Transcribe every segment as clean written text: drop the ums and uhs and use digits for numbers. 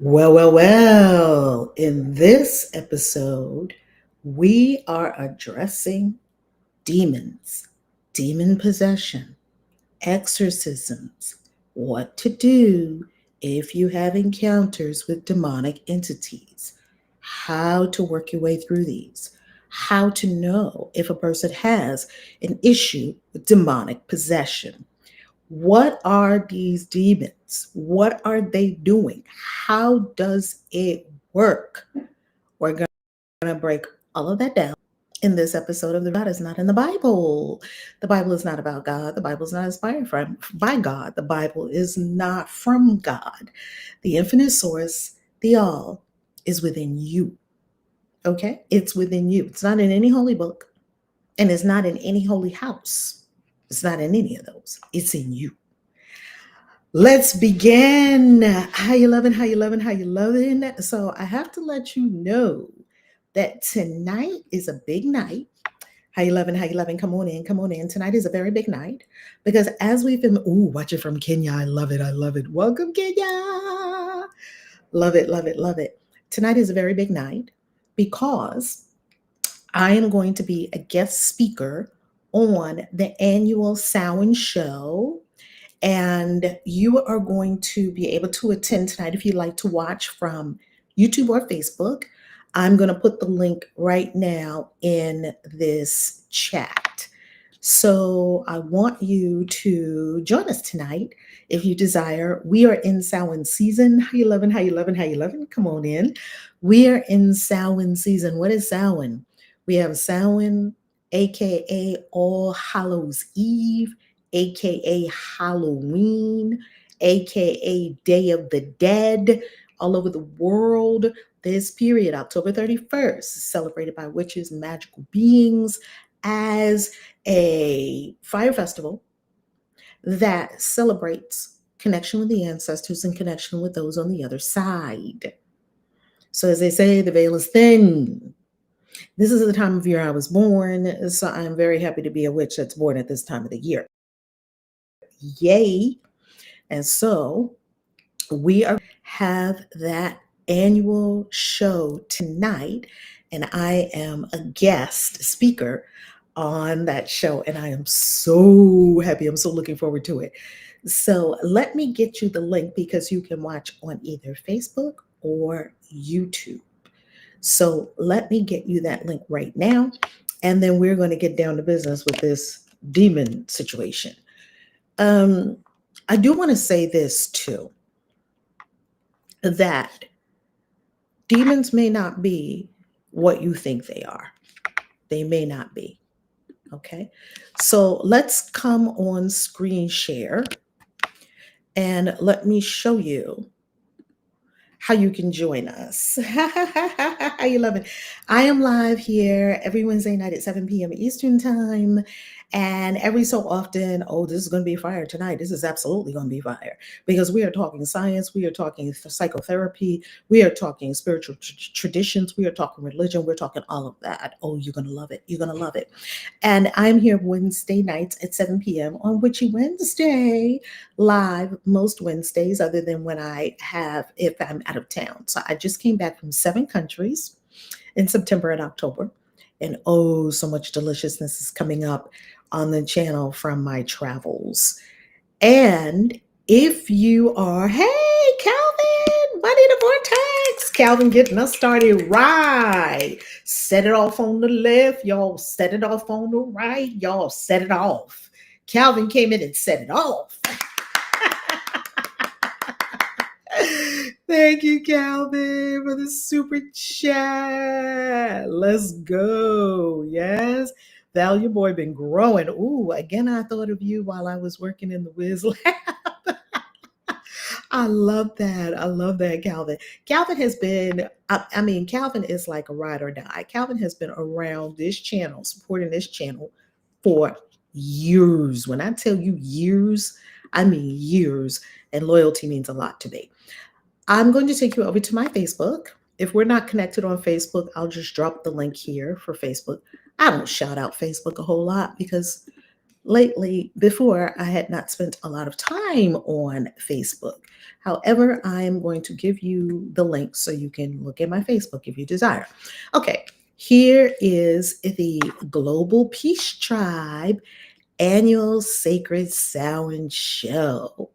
Well. In this episode, we are addressing demons, demon possession, exorcisms, what to do if you have encounters with demonic entities, how to work your way through these, how to know if a person has an issue with demonic possession. What are these demons? What are they doing? How does it work? We're going to break all of that down in this episode of The God is Not in the Bible. The Bible is not about God. The Bible is not inspired by God. The Bible is not from God. The infinite source, the all, is within you. Okay? It's within you. It's not in any holy book, and it's not in any holy house. It's not in any of those. It's in you. Let's begin. How you loving? How you loving? How you loving? So I have to let you know that tonight is a big night. How you loving? How you loving? Come on in. Come on in. Tonight is a very big night because as we've been, watch it from Kenya. I love it. I love it. Welcome, Kenya. Love it. Love it. Love it. Tonight is a very big night because I am going to be a guest speaker on the annual Samhain show. And you are going to be able to attend tonight if you'd like to watch from YouTube or Facebook. I'm going to put the link right now in this chat. So I want you to join us tonight if you desire. We are in Samhain season. How you loving? How you loving? How you loving? Come on in. We are in Samhain season. What is Samhain? We have Samhain, aka All Hallows Eve, aka Halloween, aka Day of the Dead. All over the world, this period, October 31st, is celebrated by witches and magical beings as a fire festival that celebrates connection with the ancestors and connection with those on the other side. So, as they say, the veil is thin. This is the time of year I was born, so I'm very happy to be a witch that's born at this time of the year. Yay! And so we are have that annual show tonight, and I am a guest speaker on that show, and I am so happy. I'm so looking forward to it. So let me get you the link because you can watch on either Facebook or YouTube. So let me get you that link right now, and then we're going to get down to business with this demon situation. I do want to say this too, that demons may not be what you think they are. They may not be. Okay. So let's come on screen share and let me show you how you can join us. How you loving? I am live here every Wednesday night at 7 p.m. Eastern time. And every so often, this is going to be fire tonight. This is absolutely going to be fire because we are talking science, we are talking psychotherapy, we are talking spiritual traditions, we are talking religion, we're talking all of that. Oh, you're going to love it. You're going to love it. And I'm here Wednesday nights at 7 p.m. on Witchy Wednesday, live most Wednesdays, other than when if I'm out of town. So I just came back from 7 countries in September and October. And so much deliciousness is coming up on the channel from my travels. And if you are, hey, Calvin, Buddy the Vortex, Calvin getting us started right. Set it off on the left, y'all. Set it off on the right, y'all. Set it off. Calvin came in and set it off. Thank you, Calvin, for the super chat. Let's go. Yes. Val, your boy been growing. Again, I thought of you while I was working in the Wiz Lab. I love that. I love that, Calvin. Calvin has been, Calvin is like a ride or die. Calvin has been around this channel, supporting this channel for years. When I tell you years, I mean years. And loyalty means a lot to me. I'm going to take you over to my Facebook. If we're not connected on Facebook, I'll just drop the link here for Facebook. I don't shout out Facebook a whole lot because lately, before, I had not spent a lot of time on Facebook. However, I am going to give you the link so you can look at my Facebook if you desire. Okay, here is the Global Peace Tribe annual Sacred Samhain show.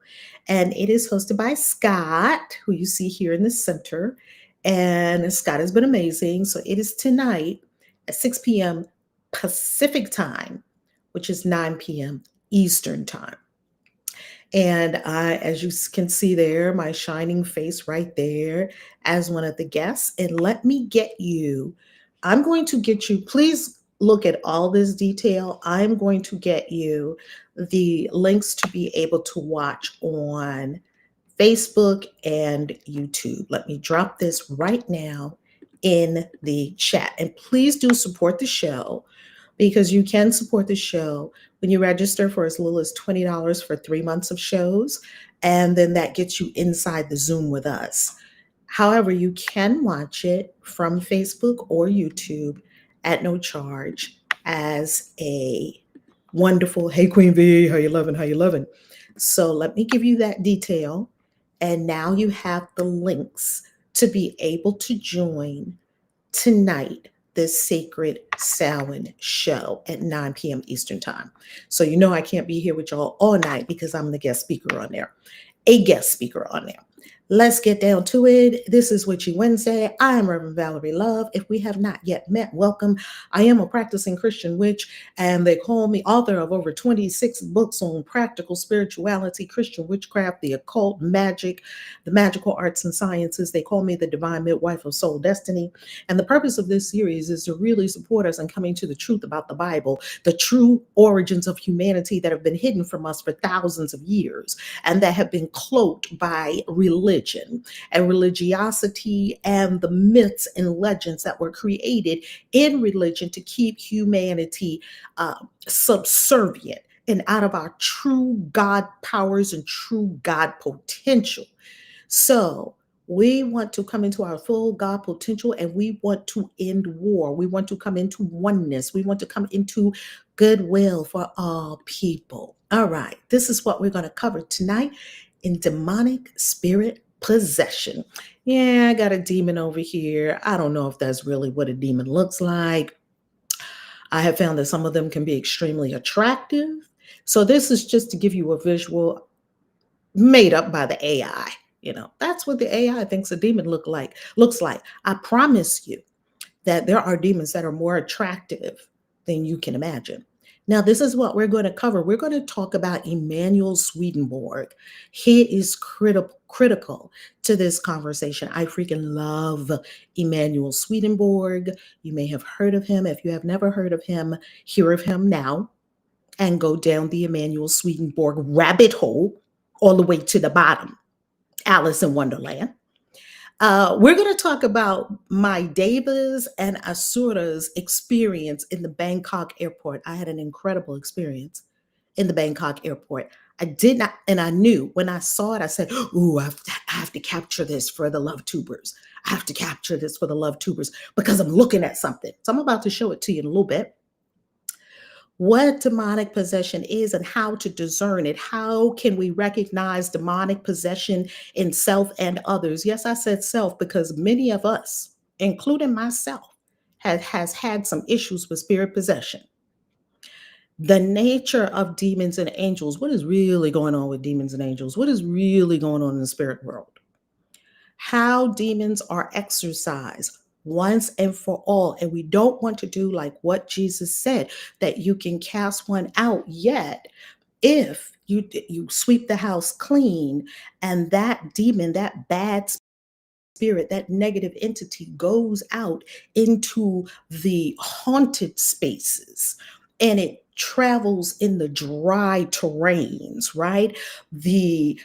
And it is hosted by Scott, who you see here in the center. And Scott has been amazing. So it is tonight at 6 p.m. Pacific time, which is 9 p.m. Eastern time. And I, as you can see there, my shining face right there as one of the guests. And let me get you, I'm going to get you, please look at all this detail. I'm going to get you the links to be able to watch on Facebook and YouTube. Let me drop this right now in the chat. And please do support the show, because you can support the show when you register for as little as $20 for 3 months of shows. And then that gets you inside the Zoom with us. However, you can watch it from Facebook or YouTube at no charge as a wonderful, hey, Queen V, how you loving, how you loving? So let me give you that detail. And now you have the links to be able to join tonight this Sacred Samhain show at 9 p.m. Eastern time. So you know I can't be here with y'all all night because I'm the guest speaker on there, a guest speaker on there. Let's get down to it. This is Witchy Wednesday. I am Reverend Valerie Love. If we have not yet met, welcome. I am a practicing Christian witch, and they call me author of over 26 books on practical spirituality, Christian witchcraft, the occult, magic, the magical arts and sciences. They call me the divine midwife of soul destiny. And the purpose of this series is to really support us in coming to the truth about the Bible, the true origins of humanity that have been hidden from us for thousands of years and that have been cloaked by religion and religiosity and the myths and legends that were created in religion to keep humanity subservient and out of our true God powers and true God potential. So we want to come into our full God potential, and we want to end war. We want to come into oneness. We want to come into goodwill for all people. All right, this is what we're going to cover tonight in demonic spirit possession. Yeah, I got a demon over here. I don't know if that's really what a demon looks like. I have found that some of them can be extremely attractive. So this is just to give you a visual made up by the AI. You know, that's what the AI thinks a demon looks like. I promise you that there are demons that are more attractive than you can imagine. Now, this is what we're going to cover. We're going to talk about Emanuel Swedenborg. He is critical to this conversation. I freaking love Emanuel Swedenborg. You may have heard of him. If you have never heard of him, hear of him now and go down the Emanuel Swedenborg rabbit hole all the way to the bottom. Alice in Wonderland. We're going to talk about my Devas and Asura's experience in the Bangkok airport. I had an incredible experience in the Bangkok airport. I did not, and I knew when I saw it, I said, ooh, I have to capture this for the love tubers. I have to capture this for the love tubers because I'm looking at something. So I'm about to show it to you in a little bit. What demonic possession is and how to discern it. How can we recognize demonic possession in self and others? Yes, I said self because many of us, including myself, has had some issues with spirit possession. The nature of demons and angels. What is really going on with demons and angels? What is really going on in the spirit world? How demons are exorcised once and for all. And we don't want to do like what Jesus said, that you can cast one out, yet if you sweep the house clean and that demon, that bad spirit, that negative entity goes out into the haunted spaces and it travels in the dry terrains, right? The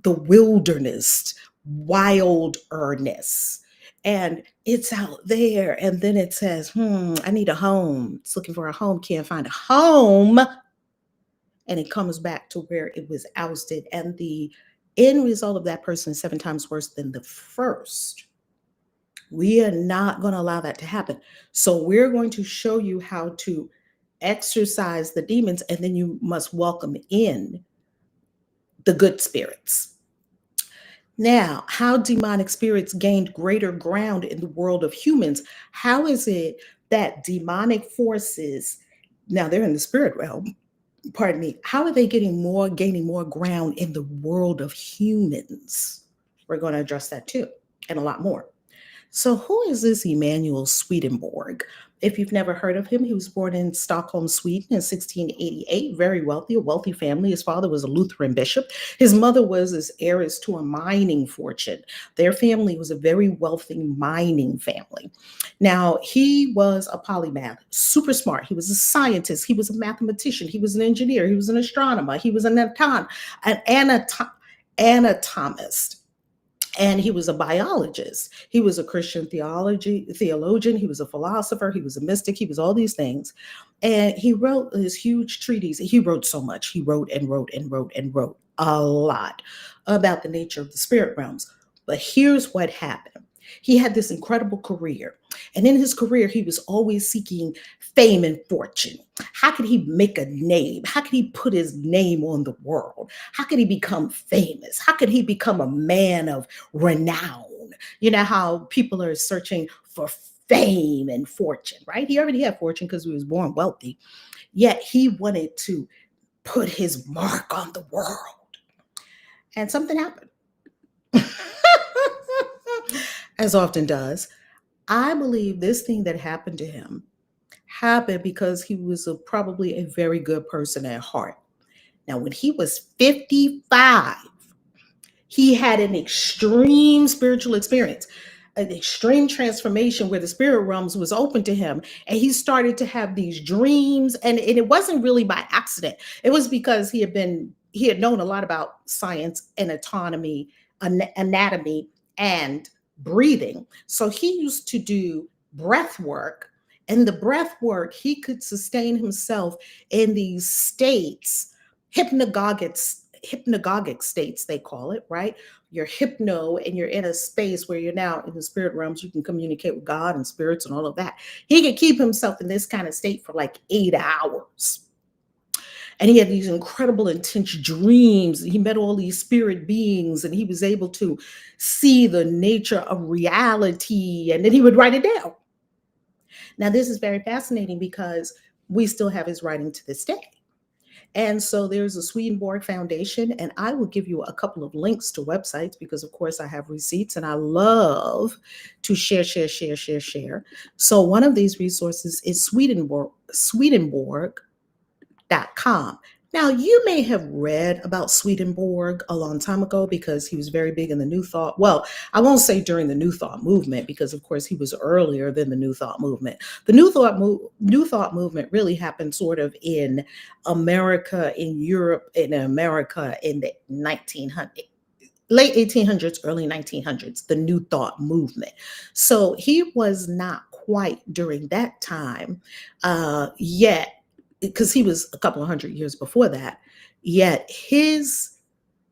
wilderness, wilderness. And it's out there. And then it says, I need a home. It's looking for a home, can't find a home. And it comes back to where it was ousted. And the end result of that person is 7 times worse than the first. We are not going to allow that to happen. So we're going to show you how to exorcise the demons, and then you must welcome in the good spirits. Now, how demonic spirits gained greater ground in the world of humans? How is it that demonic forces, now they're in the spirit realm, pardon me, how are they gaining more ground in the world of humans? We're going to address that too, and a lot more. So, who is this Emanuel Swedenborg? If you've never heard of him, he was born in Stockholm, Sweden in 1688, very wealthy, a wealthy family. His father was a Lutheran bishop. His mother was his heiress to a mining fortune. Their family was a very wealthy mining family. Now, he was a polymath, super smart. He was a scientist. He was a mathematician. He was an engineer. He was an astronomer. He was an anatomist, and he was a biologist. He was a Christian theologian. He was a philosopher. He was a mystic. He was all these things. And he wrote this huge treatise. He wrote so much. He wrote and wrote and wrote and wrote a lot about the nature of the spirit realms. But here's what happened. He had this incredible career. And in his career, he was always seeking fame and fortune. How could he make a name? How could he put his name on the world? How could he become famous? How could he become a man of renown? You know how people are searching for fame and fortune, right? He already had fortune because he was born wealthy, yet he wanted to put his mark on the world. And something happened. As often does. I believe this thing that happened to him happened because he was probably a very good person at heart. Now, when he was 55, he had an extreme spiritual experience, an extreme transformation where the spirit realms was open to him. And he started to have these dreams. And it wasn't really by accident. It was because he had known a lot about science and anatomy and breathing. So he used to do breath work. And the breath work, he could sustain himself in these states, hypnagogic states, they call it, right? You're hypno and you're in a space where you're now in the spirit realms. You can communicate with God and spirits and all of that. He could keep himself in this kind of state for like 8 hours. And he had these incredible, intense dreams. He met all these spirit beings and he was able to see the nature of reality. And then he would write it down. Now, this is very fascinating because we still have his writing to this day. And so there's a Swedenborg Foundation, and I will give you a couple of links to websites because, of course, I have receipts and I love to share. So one of these resources is Swedenborg.com. Now, you may have read about Swedenborg a long time ago because he was very big in the New Thought. Well, I won't say during the New Thought movement because, of course, he was earlier than the New Thought movement. The New Thought movement really happened sort of in America, in Europe, in America in the late 1800s, early 1900s, the New Thought movement. So he was not quite during that time yet, because he was a couple of hundred years before that, yet his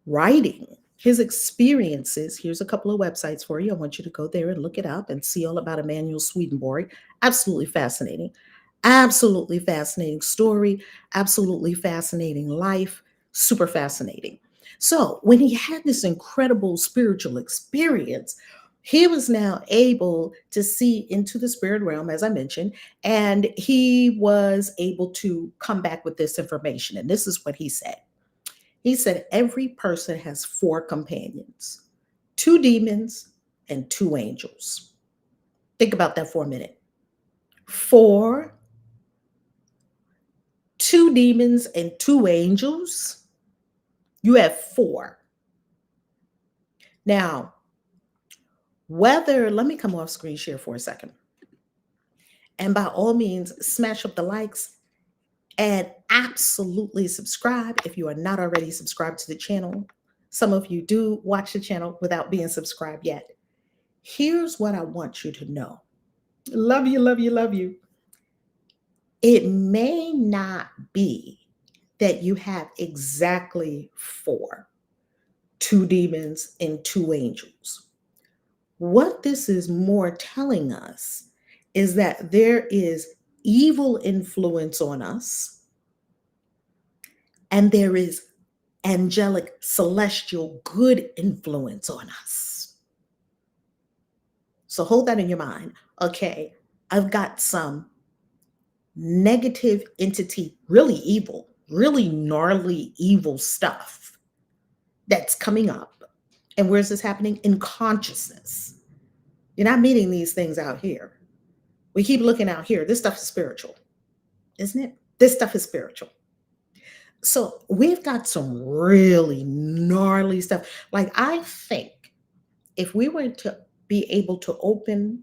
writing, his experiences, here's a couple of websites for you. I want you to go there and look it up and see all about Emanuel Swedenborg. Absolutely fascinating story, absolutely fascinating life, super fascinating. So when he had this incredible spiritual experience, he was now able to see into the spirit realm, as I mentioned, and he was able to come back with this information. And this is what he said. He said, every person has 4 companions, 2 demons and 2 angels. Think about that for a minute. 2 demons and 2 angels. You have 4. Now, let me come off screen share for a second. And by all means, smash up the likes and absolutely subscribe if you are not already subscribed to the channel. Some of you do watch the channel without being subscribed yet. Here's what I want you to know. Love you, love you, love you. It may not be that you have exactly 4, 2 demons and 2 angels. What this is more telling us is that there is evil influence on us, and there is angelic, celestial, good influence on us. So hold that in your mind. Okay, I've got some negative entity, really evil, really gnarly, evil stuff that's coming up. And where's this happening? In consciousness. You're not meeting these things out here. We keep looking out here. This stuff is spiritual, isn't it? This stuff is spiritual. So we've got some really gnarly stuff. Like, I think if we were to be able to open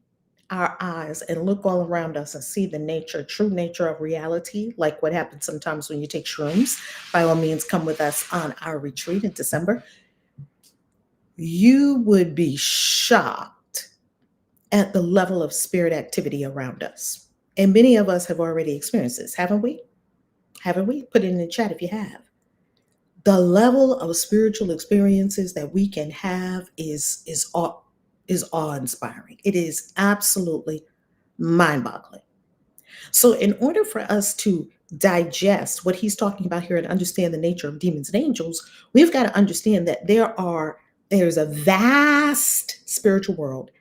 our eyes and look all around us and see the nature, true nature of reality, like what happens sometimes when you take shrooms, by all means, come with us on our retreat in December. You would be shocked at the level of spirit activity around us. And many of us have already experienced this, haven't we? Haven't we? Put it in the chat if you have. The level of spiritual experiences that we can have is awe-inspiring. It is absolutely mind-boggling. So in order for us to digest what he's talking about here and understand the nature of demons and angels, we've got to understand that there's a vast spiritual world,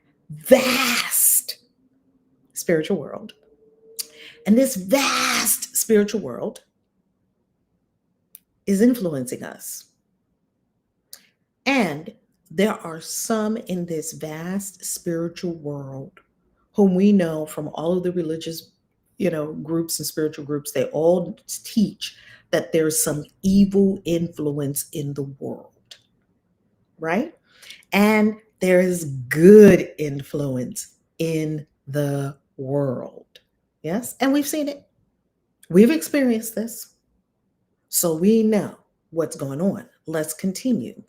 and this vast spiritual world is influencing us. And there are some in this vast spiritual world whom we know from all of the religious, groups and spiritual groups. They all teach that there's some evil influence in the world, right? And there is good influence in the world. Yes, and we've seen it. We've experienced this. So we know what's going on. Let's continue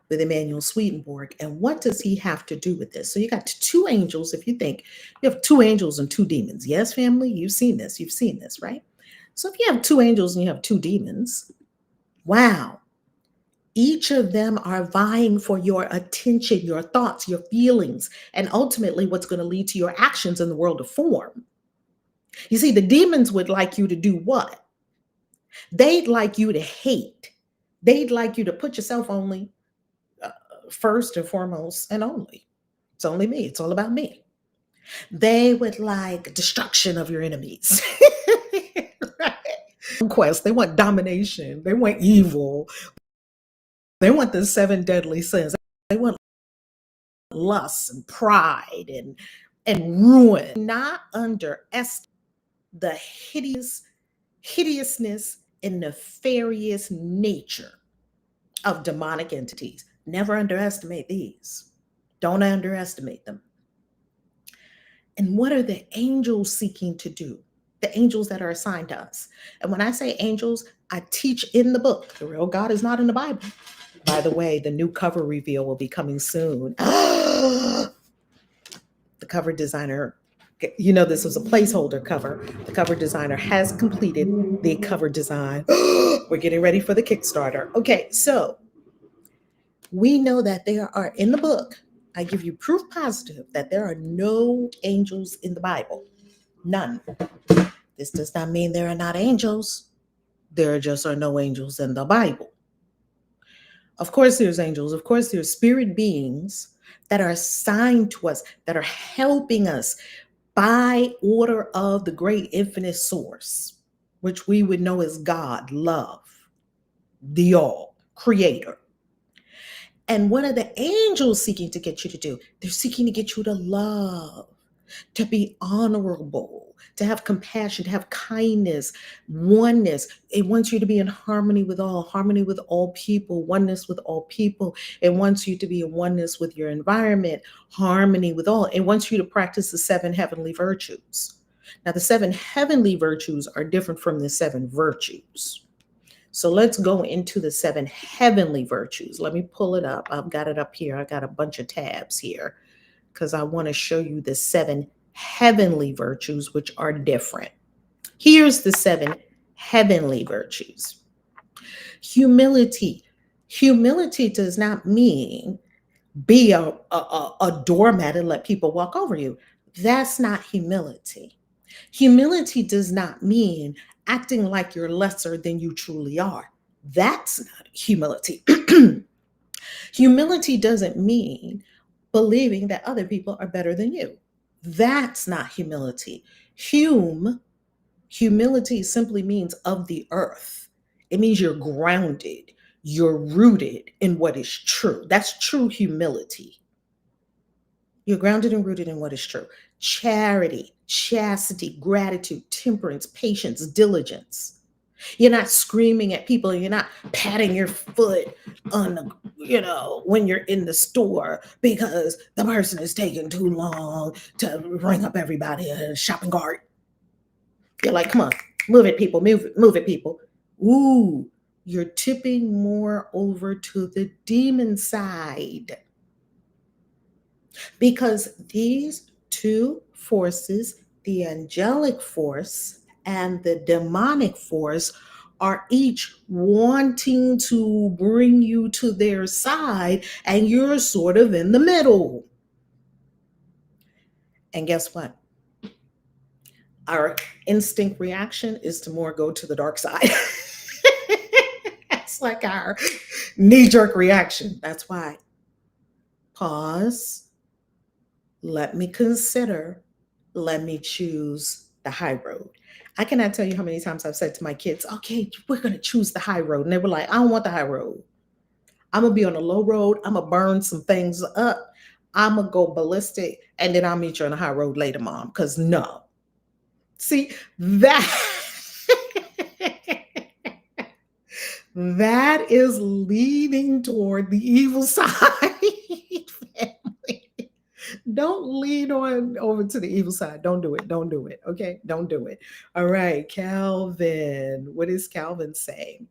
with Emmanuel Swedenborg. And what does he have to do with this? So you got two angels. If you think you have two angels and two demons. Yes, family, you've seen this, right? So if you have two angels and you have two demons, wow. Each of them are vying for your attention, your thoughts, your feelings, and ultimately what's going to lead to your actions in the world of form. You see, the demons would like you to do what? They'd like you to hate. They'd like you to put yourself only first and foremost and only. It's only me. It's all about me. They would like destruction of your enemies. Right? Conquest. They want domination. They want evil. They want the 7 deadly sins. They want lust and pride and ruin. Not underestimate the hideousness and nefarious nature of demonic entities. Never underestimate these. Don't underestimate them. And what are the angels seeking to do? The angels that are assigned to us. And when I say angels, I teach in the book. The real God is not in the Bible. By the way, the new cover reveal will be coming soon. The cover designer, this was a placeholder cover. The cover designer has completed the cover design. We're getting ready for the Kickstarter. Okay, so we know that there are in the book, I give you proof positive that there are no angels in the Bible. None. This does not mean there are not angels. There just are no angels in the Bible. Of course, there's angels. Of course, there's spirit beings that are assigned to us, that are helping us by order of the great infinite source, which we would know as God, love, the all, creator. And what are the angels seeking to get you to do? They're seeking to get you to love, to be honorable, to have compassion, to have kindness, oneness. It wants you to be in harmony with all people, oneness with all people. It wants you to be in oneness with your environment, harmony with all. It wants you to practice the 7 heavenly virtues. Now, the 7 heavenly virtues are different from the 7 virtues. So let's go into the 7 heavenly virtues. Let me pull it up. I've got it up here. I got a bunch of tabs here because I want to show you the 7 heavenly virtues, which are different. Here's the 7 heavenly virtues. Humility. Humility does not mean be a doormat and let people walk over you. That's not humility. Humility does not mean acting like you're lesser than you truly are. That's not humility. Humility doesn't mean believing that other people are better than you. That's not humility. Humility simply means of the earth. It means you're grounded, you're rooted in what is true. That's true humility. You're grounded and rooted in what is true. Charity, chastity, gratitude, temperance, patience, diligence. You're not screaming at people. You're not patting your foot on the, when you're in the store because the person is taking too long to ring up everybody in a shopping cart. You're like, come on, move it, people, move it, people. Ooh, you're tipping more over to the demon side because these two forces, the angelic force and the demonic force, are each wanting to bring you to their side, and you're sort of in the middle. And guess what? Our instinct reaction is to more go to the dark side. That's like our knee jerk reaction. That's why. Pause. Let me consider. Let me choose the high road. I cannot tell you how many times I've said to my kids, okay, we're going to choose the high road. And they were like, I don't want the high road. I'm going to be on the low road. I'm going to burn some things up. I'm going to go ballistic. And then I'll meet you on the high road later, mom. Because no. See, that is leaning toward the evil side. Family. Don't lean on over to the evil side. Don't do it. Don't do it. Okay. Don't do it. All right. Calvin. What is Calvin saying?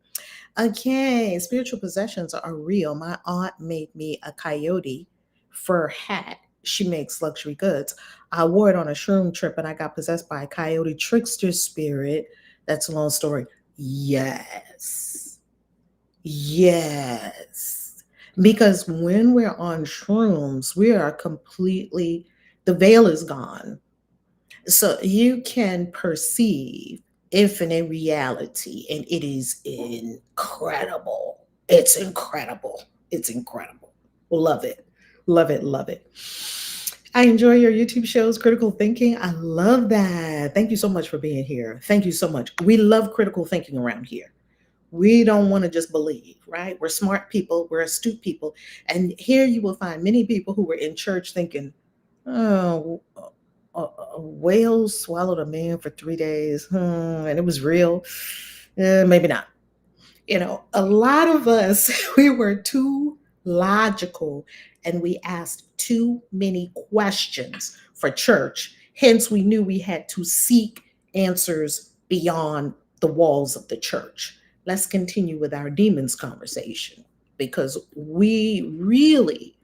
Okay. Spiritual possessions are real. My aunt made me a coyote fur hat. She makes luxury goods. I wore it on a shroom trip and I got possessed by a coyote trickster spirit. That's a long story. Yes. Yes. Because when we're on shrooms, we are completely, the veil is gone. So you can perceive infinite reality, and it is incredible. It's incredible. It's incredible. Love it. Love it. Love it. I enjoy your YouTube shows, Critical Thinking. I love that. Thank you so much for being here. Thank you so much. We love critical thinking around here. We don't want to just believe, right? We're smart people, we're astute people. And here you will find many people who were in church thinking, oh, a whale swallowed a man for 3 days, and it was real. Maybe not. A lot of us, we were too logical and we asked too many questions for church. Hence, we knew we had to seek answers beyond the walls of the church. Let's continue with our demons conversation because we really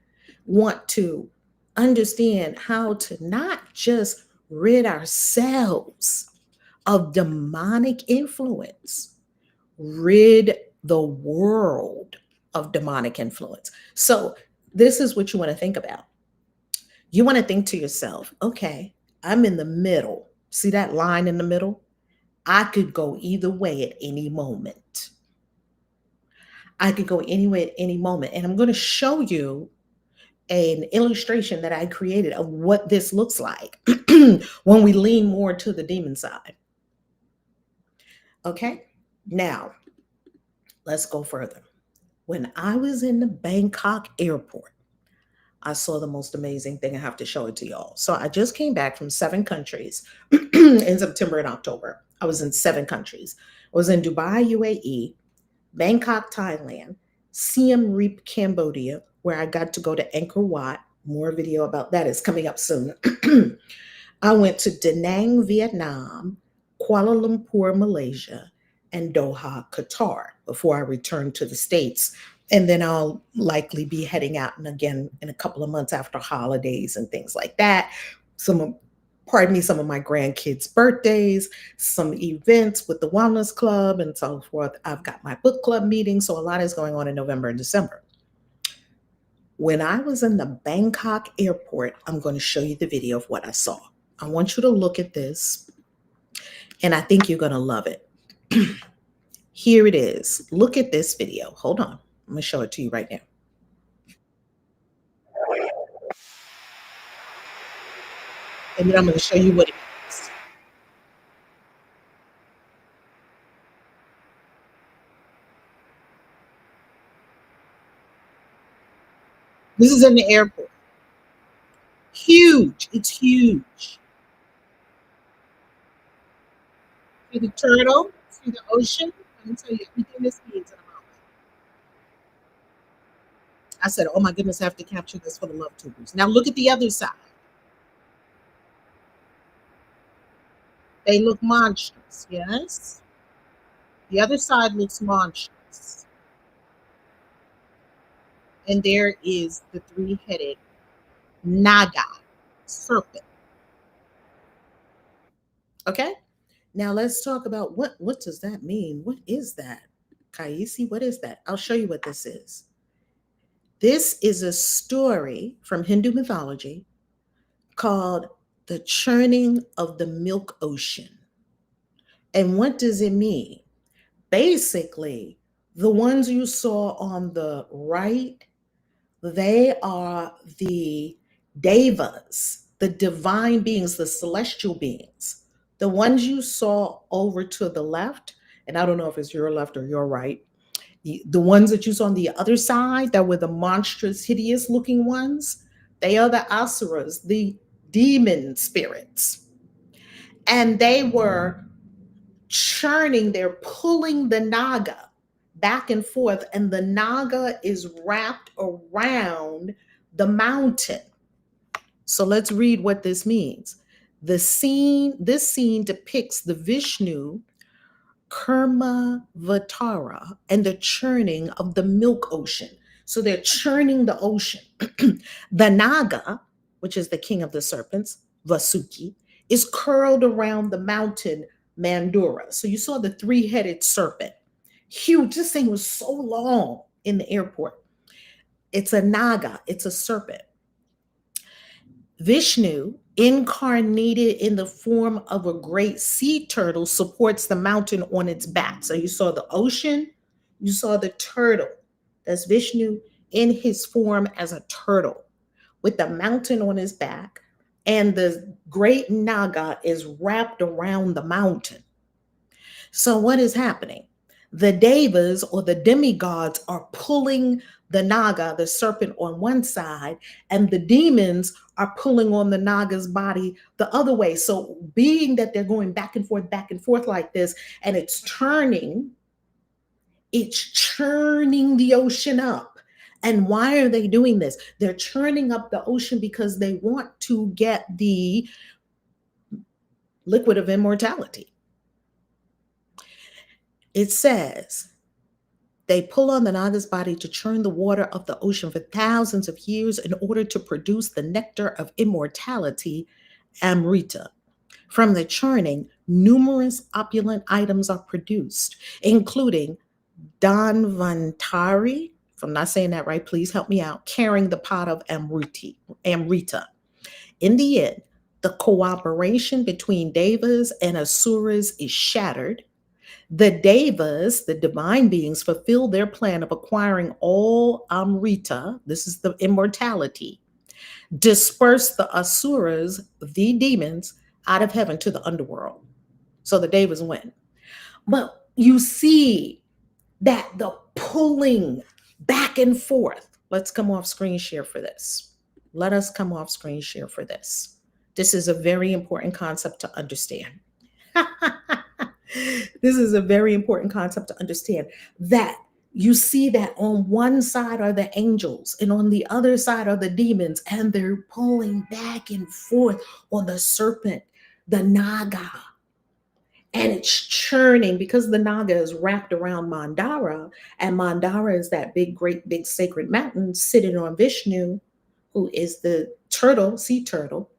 want to understand how to not just rid ourselves of demonic influence, rid the world of demonic influence. So, this is what you want to think about. You want to think to yourself, okay, I'm in the middle. See that line in the middle? I could go either way at any moment. I could go anywhere at any moment. And I'm going to show you an illustration that I created of what this looks like when we lean more to the demon side. Okay, now let's go further. When I was in the Bangkok airport, I saw the most amazing thing. I have to show it to y'all. So I just came back from 7 countries in September and October. I was in 7 countries. I was in Dubai, UAE, Bangkok, Thailand, Siem Reap, Cambodia, where I got to go to Angkor Wat. More video about that is coming up soon. I went to Da Nang, Vietnam, Kuala Lumpur, Malaysia, and Doha, Qatar before I returned to the States. And then I'll likely be heading out and again in a couple of months after holidays and things like that. Some of my grandkids' birthdays, some events with the Wellness Club and so forth. I've got my book club meeting. So a lot is going on in November and December. When I was in the Bangkok airport, I'm going to show you the video of what I saw. I want you to look at this. And I think you're going to love it. Here it is. Look at this video. Hold on. I'm going to show it to you right now. And then I'm going to show you what it means. This is in the airport. Huge. It's huge. See the turtle? See the ocean? Let me tell you everything this means in a moment. I said, oh my goodness, I have to capture this for the love tubers. Now look at the other side. They look monstrous, yes? The other side looks monstrous. And there is the three-headed naga, serpent. Okay? Now let's talk about what does that mean? What is that? Kaisi, what is that? I'll show you what this is. This is a story from Hindu mythology called The Churning of the Milk Ocean. And what does it mean? Basically, the ones you saw on the right, they are the devas, the divine beings, the celestial beings. The ones you saw over to the left, and I don't know if it's your left or your right, the ones that you saw on the other side that were the monstrous, hideous looking ones, they are the asuras, the demon spirits. And they were churning, they're pulling the naga back and forth, and the naga is wrapped around the mountain. So let's read what this means. This scene depicts the Vishnu Kurmavatara and the churning of the milk ocean. So they're churning the ocean. The naga, which is the king of the serpents, Vasuki, is curled around the mountain Mandura. So you saw the three-headed serpent. Huge. This thing was so long in the airport. It's a naga, it's a serpent. Vishnu, incarnated in the form of a great sea turtle, supports the mountain on its back. So you saw the ocean, you saw the turtle. That's Vishnu in his form as a turtle with the mountain on his back. And the great naga is wrapped around the mountain. So what is happening? The devas or the demigods are pulling the naga, the serpent, on one side, and the demons are pulling on the naga's body the other way. So being that they're going back and forth like this, and it's churning the ocean up. And why are they doing this? They're churning up the ocean because they want to get the liquid of immortality. It says, they pull on the naga's body to churn the water of the ocean for thousands of years in order to produce the nectar of immortality, Amrita. From the churning, numerous opulent items are produced, including Dhanvantari, if I'm not saying that right, please help me out, carrying the pot of Amrita. In the end, the cooperation between devas and asuras is shattered. The devas, the divine beings, fulfill their plan of acquiring all Amrita, this is the immortality, disperse the asuras, the demons, out of heaven to the underworld. So the devas win. But you see that the pulling back and forth. Let's come off screen share for this. Let us come off screen share for this. This is a very important concept to understand. This is a very important concept to understand, that you see that on one side are the angels and on the other side are the demons, and they're pulling back and forth on the serpent, the naga. And it's churning because the naga is wrapped around Mandara, and Mandara is that big, great, big sacred mountain sitting on Vishnu, who is the turtle, sea turtle.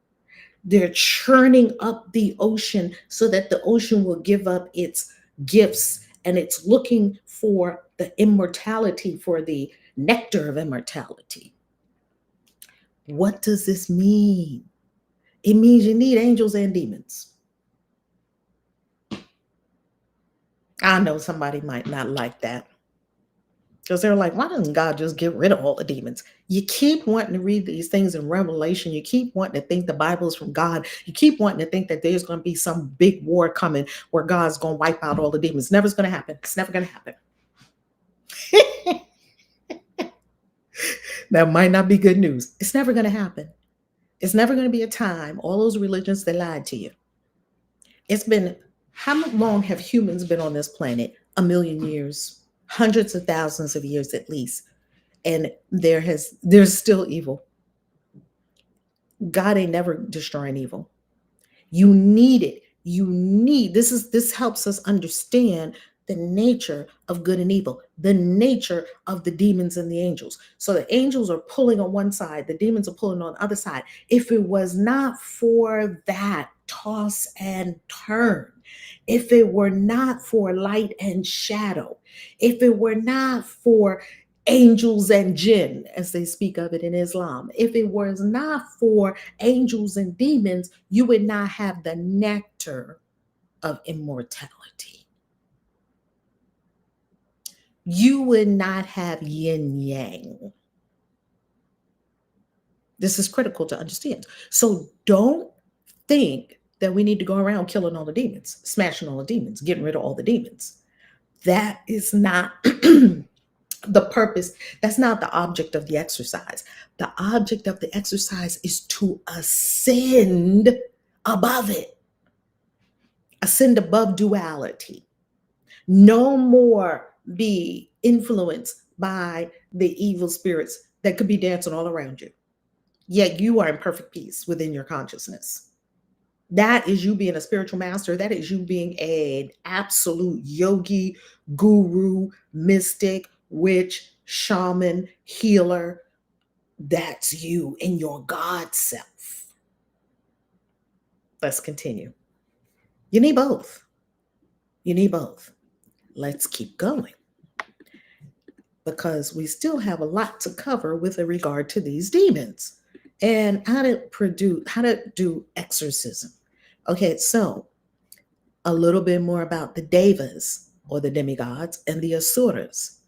They're churning up the ocean so that the ocean will give up its gifts, and it's looking for the immortality, for the nectar of immortality. What does this mean? It means you need angels and demons. I know somebody might not like that because they're like, why doesn't God just get rid of all the demons? You keep wanting to read these things in Revelation. You keep wanting to think the Bible is from God. You keep wanting to think that there's going to be some big war coming where God's going to wipe out all the demons. Never going to happen. It's never going to happen. That might not be good news. It's never going to happen. It's never going to be a time. All those religions, they lied to you. It's been, how long have humans been on this planet? 1,000,000 years, hundreds of thousands of years at least. And there's still evil. God ain't never destroying evil. You need it. This helps us understand the nature of good and evil, the nature of the demons and the angels. So the angels are pulling on one side, the demons are pulling on the other side. If it was not for that toss and turn, if it were not for light and shadow, if it were not for angels and jinn, as they speak of it in Islam, if it was not for angels and demons, you would not have the nectar of immortality. You would not have yin yang. This is critical to understand. So don't think that we need to go around killing all the demons, smashing all the demons, getting rid of all the demons. That is not the purpose. That's not the object of the exercise. The object of the exercise is to ascend above it, ascend above duality. No more be influenced by the evil spirits that could be dancing all around you. Yet you are in perfect peace within your consciousness. That is you being a spiritual master. That is you being an absolute yogi, guru, mystic, witch, shaman, healer. That's you in your God self. Let's continue. You need both. You need both. Let's keep going, because we still have a lot to cover with regard to these demons and how to do exorcism. Okay, so a little bit more about the devas, or the demigods, and the asuras.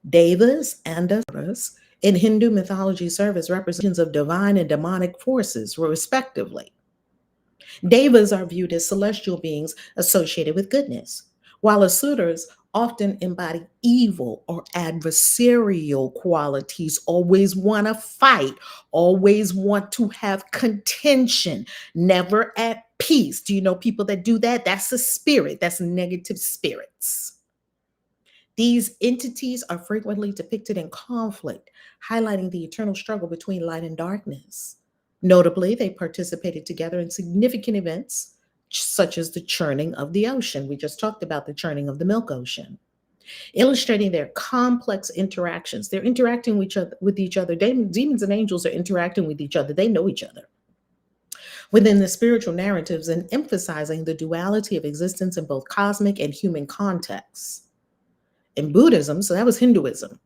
Devas and asuras in Hindu mythology serve as representations of divine and demonic forces, respectively. Devas are viewed as celestial beings associated with goodness, while asuras often embody evil or adversarial qualities, always want to fight, always want to have contention, never at peace. Do you know people that do that? That's a spirit, that's negative spirits. These entities are frequently depicted in conflict, highlighting the eternal struggle between light and darkness. Notably, they participated together in significant events such as the churning of the ocean. We just talked about the churning of the milk ocean, illustrating their complex interactions. They're interacting with each other. Demons and angels are interacting with each other. They know each other within the spiritual narratives, and emphasizing the duality of existence in both cosmic and human contexts. In Buddhism, so that was Hinduism.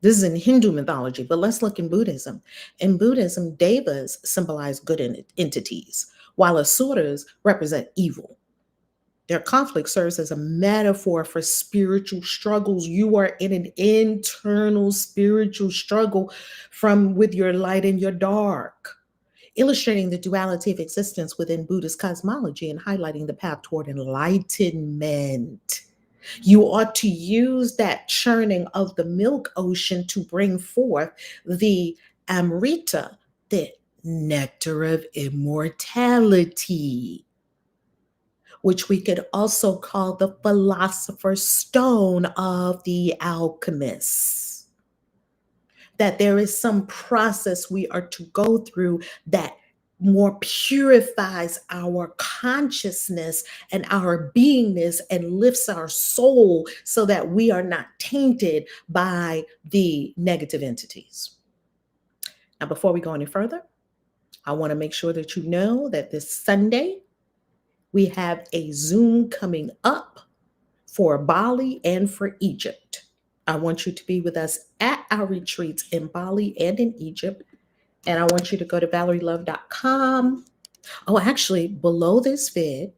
This is in Hindu mythology, but let's look in Buddhism. In Buddhism, devas symbolize good entities, while asuras represent evil. Their conflict serves as a metaphor for spiritual struggles. You are in an internal spiritual struggle with your light and your dark, illustrating the duality of existence within Buddhist cosmology and highlighting the path toward enlightenment. You ought to use that churning of the milk ocean to bring forth the Amrita, the nectar of immortality, which we could also call the philosopher's stone of the alchemists. That there is some process we are to go through that more purifies our consciousness and our beingness and lifts our soul so that we are not tainted by the negative entities. Now, before we go any further, I want to make sure that you know that this Sunday, we have a Zoom coming up for Bali and for Egypt. I want you to be with us at our retreats in Bali and in Egypt. And I want you to go to ValerieLove.com. Oh, actually, below this vid,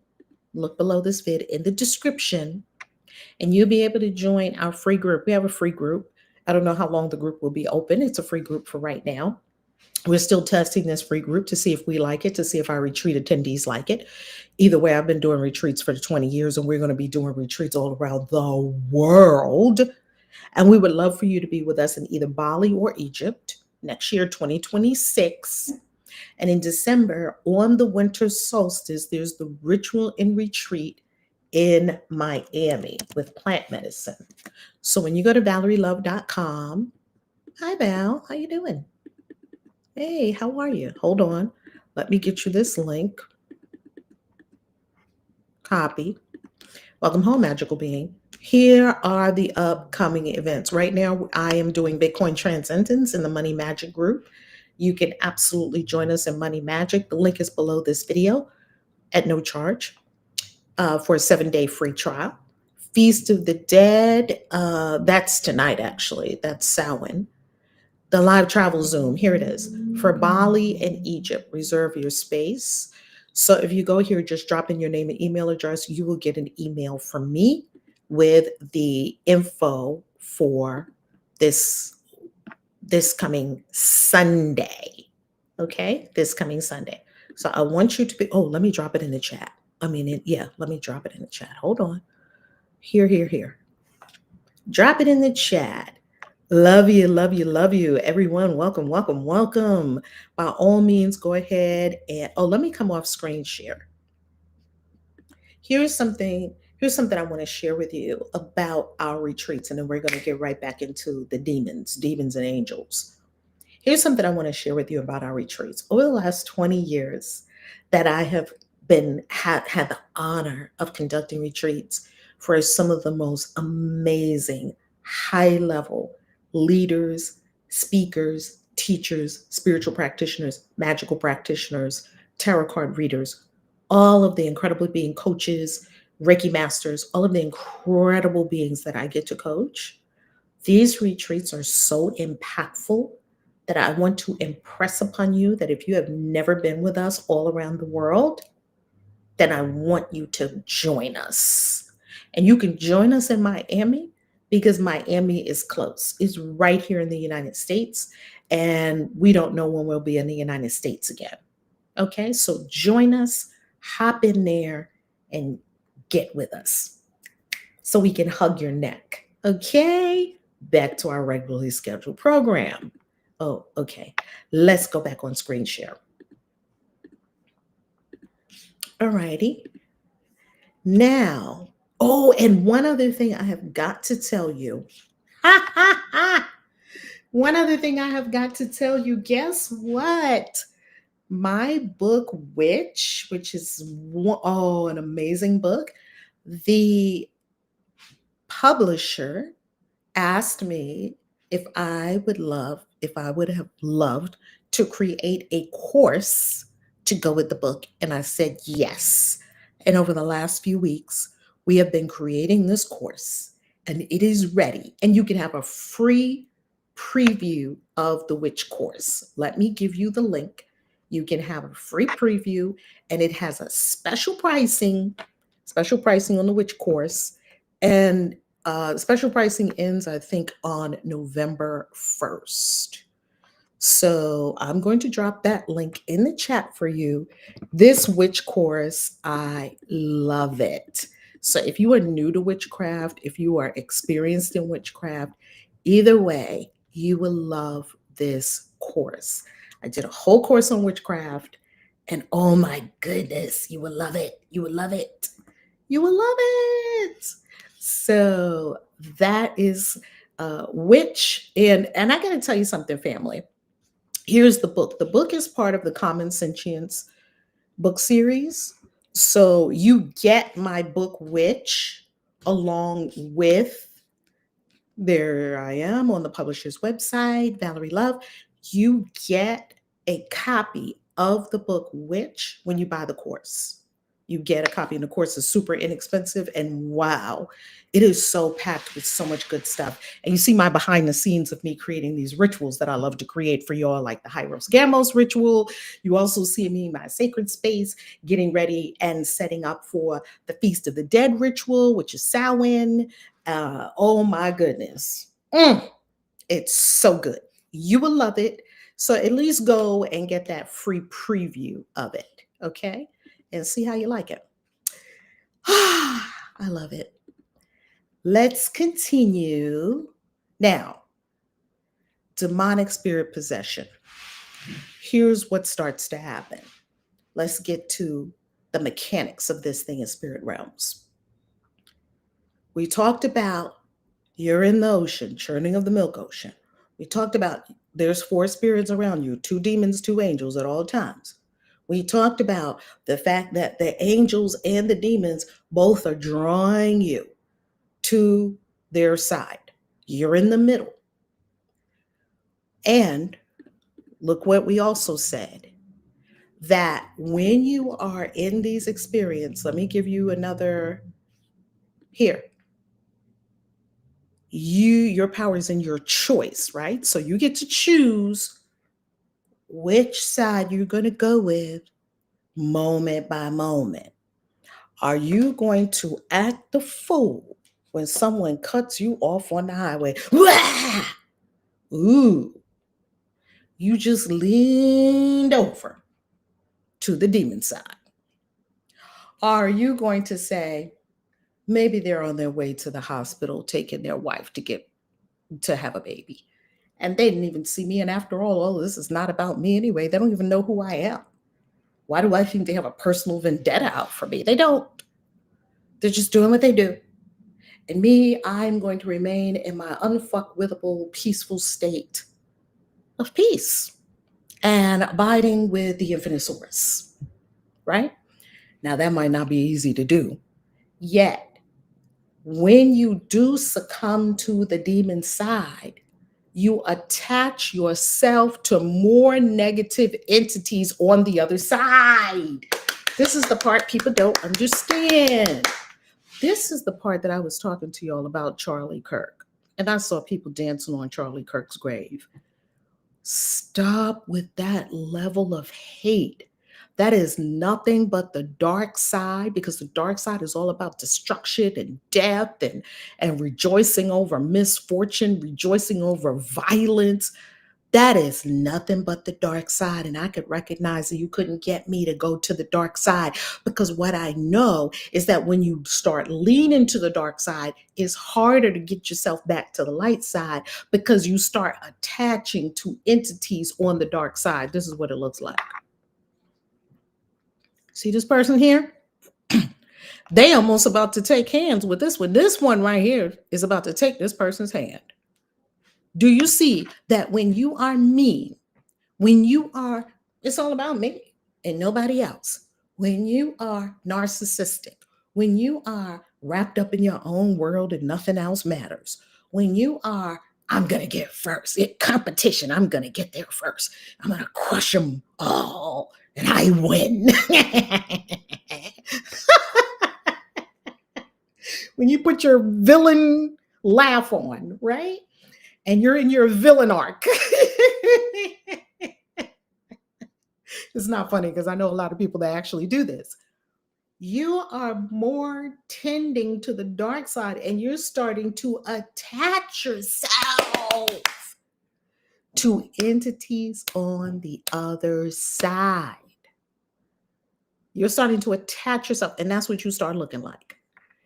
look below this vid in the description, and you'll be able to join our free group. We have a free group. I don't know how long the group will be open. It's a free group for right now. We're still testing this free group to see if we like it, to see if our retreat attendees like it. Either way, I've been doing retreats for 20 years, and we're going to be doing retreats all around the world. And we would love for you to be with us in either Bali or Egypt next year, 2026. And in December, on the winter solstice, there's the ritual and retreat in Miami with plant medicine. So when you go to valerielove.com, hi Val, how you doing? Hey, how are you? Hold on. Let me get you this link. Copy. Welcome home, magical being. Here are the upcoming events. Right now, I am doing Bitcoin Transcendence in the Money Magic group. You can absolutely join us in Money Magic. The link is below this video at no charge for a 7-day free trial. Feast of the Dead, that's tonight actually. That's Samhain. The live travel Zoom, here it is. For Bali and Egypt, reserve your space. So if you go here, just drop in your name and email address, you will get an email from me with the info for this coming Sunday. Okay, this coming Sunday. So I want you to be, let me drop it in the chat. Let me drop it in the chat. Hold on. Here. Drop it in the chat. Love you, love you, love you. Everyone, welcome. By all means, go ahead and, let me come off screen share. Here's something I want to share with you about our retreats, and then we're going to get right back into the demons and angels. Here's something I want to share with you about our retreats. Over the last 20 years that I have had the honor of conducting retreats for some of the most amazing, high-level leaders, speakers, teachers, spiritual practitioners, magical practitioners, tarot card readers, all of the incredible being coaches, Reiki masters, all of the incredible beings that I get to coach. These retreats are so impactful that I want to impress upon you that if you have never been with us all around the world, then I want you to join us. And you can join us in Miami because Miami is close. It's right here in the United States, and we don't know when we'll be in the United States again. Okay, so join us, hop in there, and get with us so we can hug your neck. Okay, back to our regularly scheduled program. Oh, okay. Let's go back on screen share. All righty. Now, and one other thing I have got to tell you. One other thing I have got to tell you. Guess what? My book, which is an amazing book. The publisher asked me if I would have loved to create a course to go with the book. And I said yes. And over the last few weeks, we have been creating this course, and it is ready. And you can have a free preview of the witch course. Let me give you the link. You can have a free preview, and it has a special pricing on the witch course. And special pricing ends, I think, on November 1st. So I'm going to drop that link in the chat for you. This witch course, I love it. So if you are new to witchcraft, if you are experienced in witchcraft, either way, you will love this course. I did a whole course on witchcraft, and oh my goodness, you will love it. You will love it. You will love it. So that is witch. And I got to tell you something, family. Here's the book. The book is part of the Common Sentience book series. So you get my book, Witch, along with, there I am on the publisher's website, Valerie Love. You get a copy of the book, Witch, when you buy the course. you get a copy. And the course is super inexpensive. And wow, it is so packed with so much good stuff. And you see my behind the scenes of me creating these rituals that I love to create for y'all, like the Hyros Gamos ritual. You also see me in my sacred space getting ready and setting up for the Feast of the Dead ritual, which is Samhain. Oh my goodness. It's so good. You will love it. So at least go and get that free preview of it. Okay. And see how you like it. I love it. Let's continue. Now, demonic spirit possession. Here's what starts to happen. Let's get to the mechanics of this thing in spirit realms. We talked about you're in the ocean, churning of the milk ocean. We talked about there's 4 spirits around you, 2 demons, 2 angels at all times. We talked about the fact that the angels and the demons both are drawing you to their side. You're in the middle. And look what we also said, that when you are in these experiences, let me give you another here. Your power is in your choice, right? So you get to choose which side you're going to go with moment by moment. Are you going to act the fool when someone cuts you off on the highway? Wah! Ooh, you just leaned over to the demon side. Are you going to say, maybe they're on their way to the hospital taking their wife to have a baby, and they didn't even see me, and after all, oh, this is not about me anyway. They don't even know who I am. Why do I think they have a personal vendetta out for me? They don't. They're just doing what they do. And me, I'm going to remain in my unfuckwithable, peaceful state of peace and abiding with the infinite source, right? Now, that might not be easy to do. Yet, when you do succumb to the demon side, you attach yourself to more negative entities on the other side. This is the part people don't understand. This is the part that I was talking to y'all about Charlie Kirk. And I saw people dancing on Charlie Kirk's grave. Stop with that level of hate. That is nothing but the dark side, because the dark side is all about destruction and death and rejoicing over misfortune, rejoicing over violence. That is nothing but the dark side. And I could recognize that you couldn't get me to go to the dark side, because what I know is that when you start leaning to the dark side, it's harder to get yourself back to the light side, because you start attaching to entities on the dark side. This is what it looks like. See this person here? They almost about to take hands with this one. This one right here is about to take this person's hand. Do you see that when you are mean, when you are, it's all about me and nobody else. When you are narcissistic, when you are wrapped up in your own world and nothing else matters, when you are, I'm going to get first, competition, I'm going to get there first, I'm going to crush them all and I win. When you put your villain laugh on, right? And you're in your villain arc. It's not funny because I know a lot of people that actually do this. You are more tending to the dark side and you're starting to attach yourself to entities on the other side. You're starting to attach yourself, and that's what you start looking like.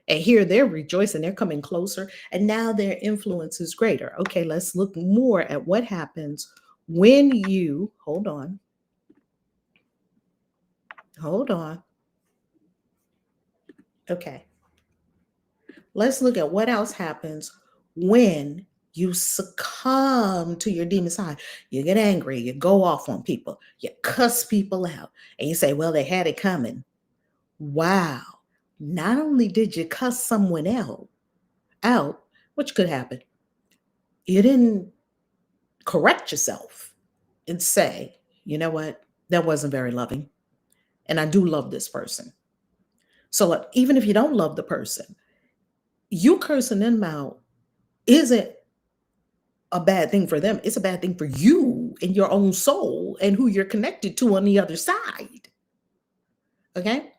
And here they're rejoicing, they're coming closer, and now their influence is greater. Okay, let's look more at what happens when you, hold on. Okay, let's look at what else happens when you succumb to your demon side. You get angry, you go off on people, you cuss people out, and you say, well, they had it coming. Wow. Not only did you cuss someone else out, which could happen, you didn't correct yourself and say, you know what, that wasn't very loving. And I do love this person. So like, even if you don't love the person, you cursing them out isn't a bad thing for them. It's a bad thing for you and your own soul and who you're connected to on the other side. Okay?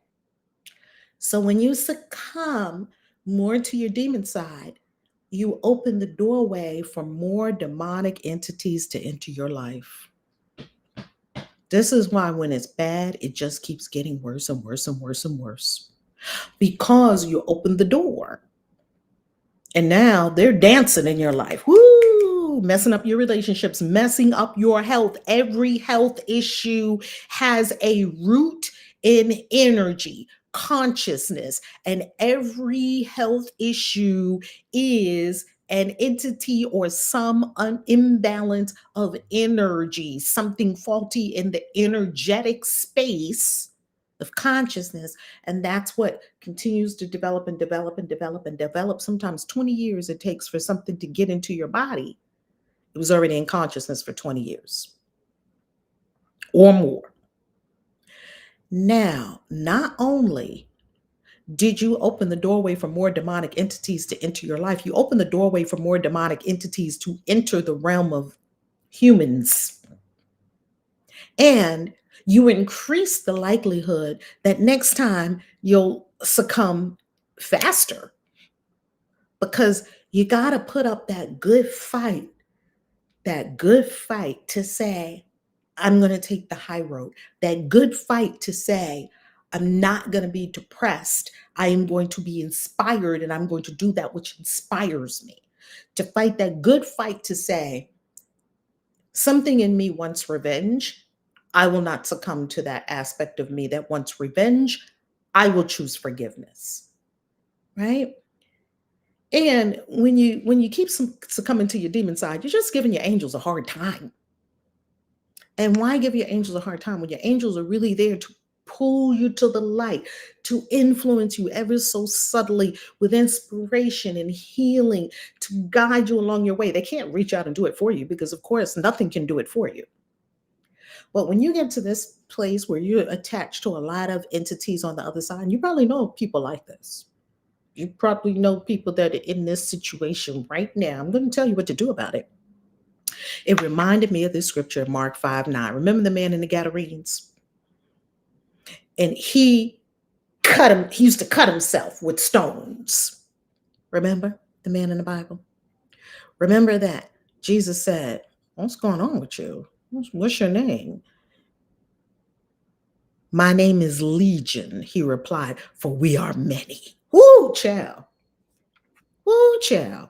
So when you succumb more to your demon side, you open the doorway for more demonic entities to enter your life. This is why when it's bad, it just keeps getting worse and worse and worse and worse. Because you open the door. And now they're dancing in your life. Woo! Messing up your relationships, messing up your health. Every health issue has a root in energy, consciousness, and every health issue is an entity or some imbalance of energy, something faulty in the energetic space of consciousness. And that's what continues to develop and develop and develop and develop. Sometimes 20 years it takes for something to get into your body. It was already in consciousness for 20 years or more. Now, not only did you open the doorway for more demonic entities to enter your life, you open the doorway for more demonic entities to enter the realm of humans. And you increase the likelihood that next time you'll succumb faster, because you got to put up that good fight to say, I'm going to take the high road, that good fight to say, I'm not going to be depressed. I am going to be inspired and I'm going to do that which inspires me. To fight that good fight to say, something in me wants revenge. I will not succumb to that aspect of me that wants revenge. I will choose forgiveness. Right? And when you keep succumbing to your demon side, you're just giving your angels a hard time. And why give your angels a hard time when your angels are really there to pull you to the light, to influence you ever so subtly with inspiration and healing, to guide you along your way? They can't reach out and do it for you because, of course, nothing can do it for you. But when you get to this place where you're attached to a lot of entities on the other side, and you probably know people like this. You probably know people that are in this situation right now. I'm going to tell you what to do about it. It reminded me of this scripture, Mark 5:9. Remember the man in the Gadarenes? And he used to cut himself with stones. Remember the man in the Bible? Remember that. Jesus said, what's going on with you? What's your name? My name is Legion, he replied, for we are many. Woo, child. Woo, child.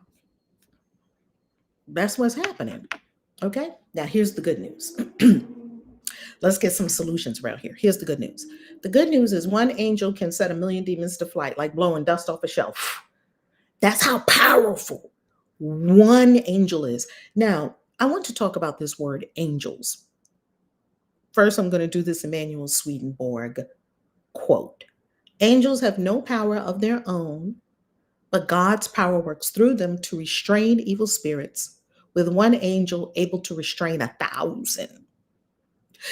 That's what's happening. Okay, now here's the good news. Let's get some solutions around here. Here's the good news. The good news is one angel can set 1,000,000 demons to flight, like blowing dust off a shelf. That's how powerful one angel is. Now, I want to talk about this word angels. First, I'm going to do this Emanuel Swedenborg quote. Angels have no power of their own, but God's power works through them to restrain evil spirits, with one angel able to restrain 1,000.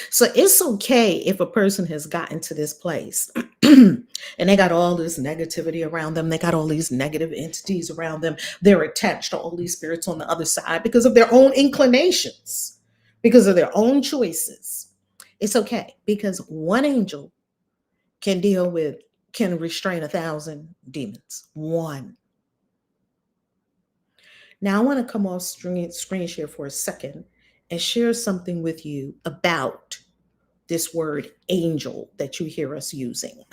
So it's okay if a person has gotten to this place and they got all this negativity around them. They got all these negative entities around them. They're attached to all these spirits on the other side because of their own inclinations, because of their own choices. It's okay because one angel can restrain 1,000 demons. One. Now I want to come off screen share for a second and share something with you about this word angel that you hear us using.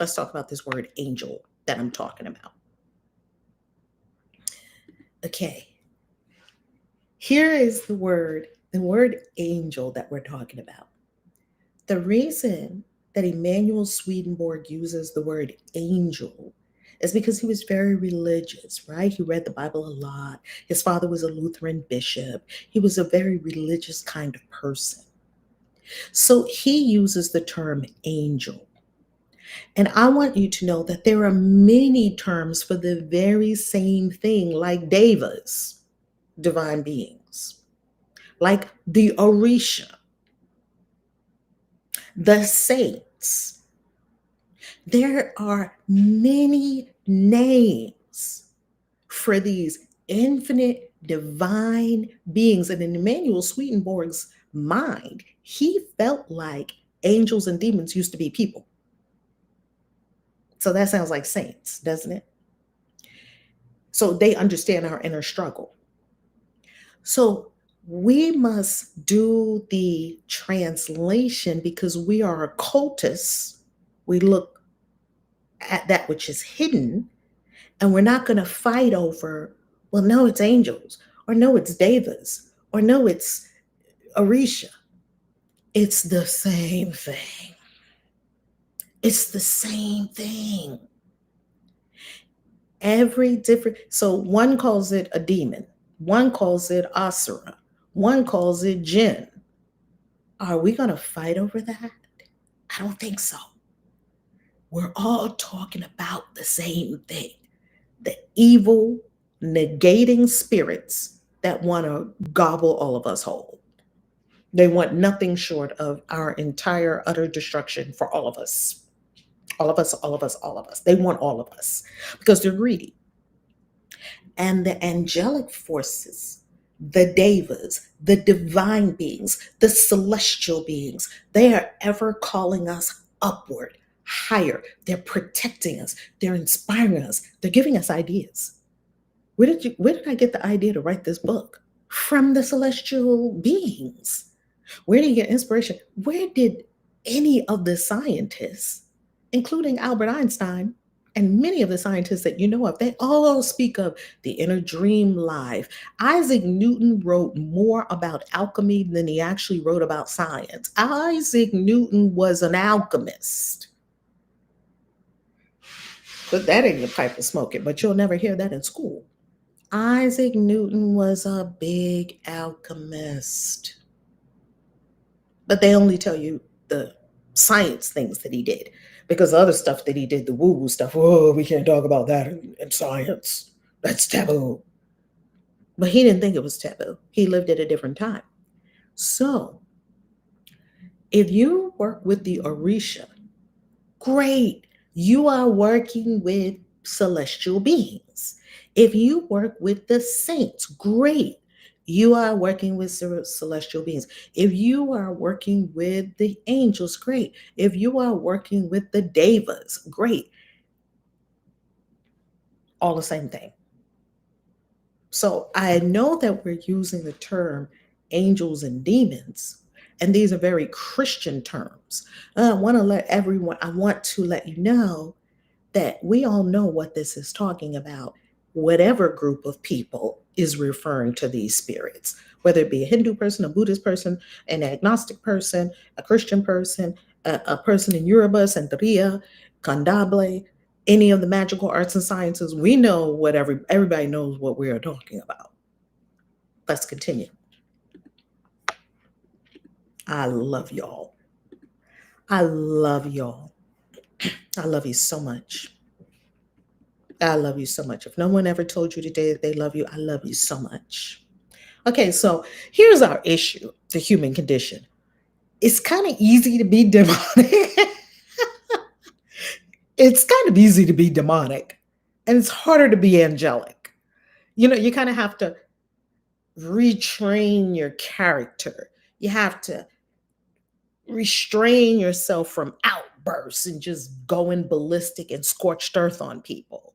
Let's talk about this word angel that I'm talking about. Okay. Here is the word angel that we're talking about. The reason that Emanuel Swedenborg uses the word angel is because he was very religious, right? He read the Bible a lot. His father was a Lutheran bishop. He was a very religious kind of person. So he uses the term angel. And I want you to know that there are many terms for the very same thing, like devas, divine beings, like the Orisha, the saints. There are many names for these infinite divine beings. And in Emmanuel Swedenborg's mind, he felt like angels and demons used to be people. So that sounds like saints, doesn't it? So they understand our inner struggle. So we must do the translation because we are occultists. We look at that which is hidden, and we're not going to fight over, well, no, it's angels, or no, it's devas, or no, it's Orisha. It's the same thing. It's the same thing. Every different, so one calls it a demon, one calls it asura, one calls it jinn. Are we going to fight over that? I don't think so. We're all talking about the same thing, the evil, negating spirits that want to gobble all of us whole. They want nothing short of our entire utter destruction for all of us. All of us, all of us, all of us. They want all of us because they're greedy. And the angelic forces, the devas, the divine beings, the celestial beings, they are ever calling us upward, higher. They're protecting us. They're inspiring us. They're giving us ideas. Where did I get the idea to write this book? From the celestial beings. Where do you get inspiration? Where did any of the scientists, including Albert Einstein and many of the scientists that you know of, they all speak of the inner dream life. Isaac Newton wrote more about alchemy than he actually wrote about science. Isaac Newton was an alchemist. Put that in your pipe and smoke it, but you'll never hear that in school. Isaac Newton was a big alchemist. But they only tell you the science things that he did, because the other stuff that he did, the woo-woo stuff, oh, we can't talk about that in science. That's taboo. But he didn't think it was taboo. He lived at a different time. So if you work with the Orisha, great. You are working with celestial beings. If you work with the saints, great. You are working with celestial beings. If you are working with the angels, great. If you are working with the devas, great. All the same thing. So I know that we're using the term angels and demons, and these are very Christian terms. I want to let you know that we all know what this is talking about. Whatever group of people is referring to these spirits, whether it be a Hindu person, a Buddhist person, an agnostic person, a Christian person, a person in Yoruba, Santeria, Kandable, any of the magical arts and sciences, we know what everybody knows what we are talking about. Let's continue. I love y'all. I love y'all. I love you so much. I love you so much. If no one ever told you today that they love you, I love you so much. Okay, so here's our issue, the human condition. It's kind of easy to be demonic. It's kind of easy to be demonic, and it's harder to be angelic. You kind of have to retrain your character. You have to restrain yourself from outbursts and just going ballistic and scorched earth on people.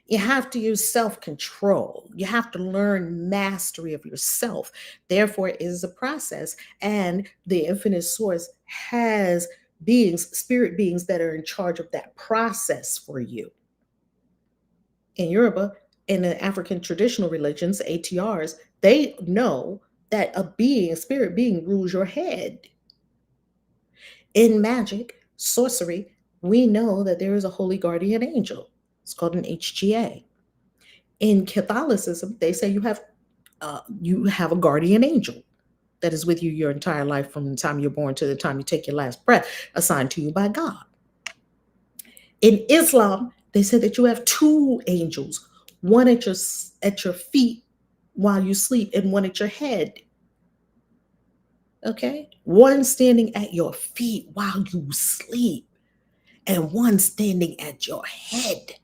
You have to use self-control. You have to learn mastery of yourself. Therefore, it is a process. And the infinite source has beings, spirit beings that are in charge of that process for you. In Yoruba, in the African traditional religions, ATRs, they know that a spirit being rules your head. In magic, sorcery, we know that there is a holy guardian angel. It's called an HGA. In Catholicism, they say you have a guardian angel that is with you your entire life from the time you're born to the time you take your last breath, assigned to you by God. In Islam, they say that you have two angels, one at your feet while you sleep and one at your head. Okay? One standing at your feet while you sleep. and one standing at your head.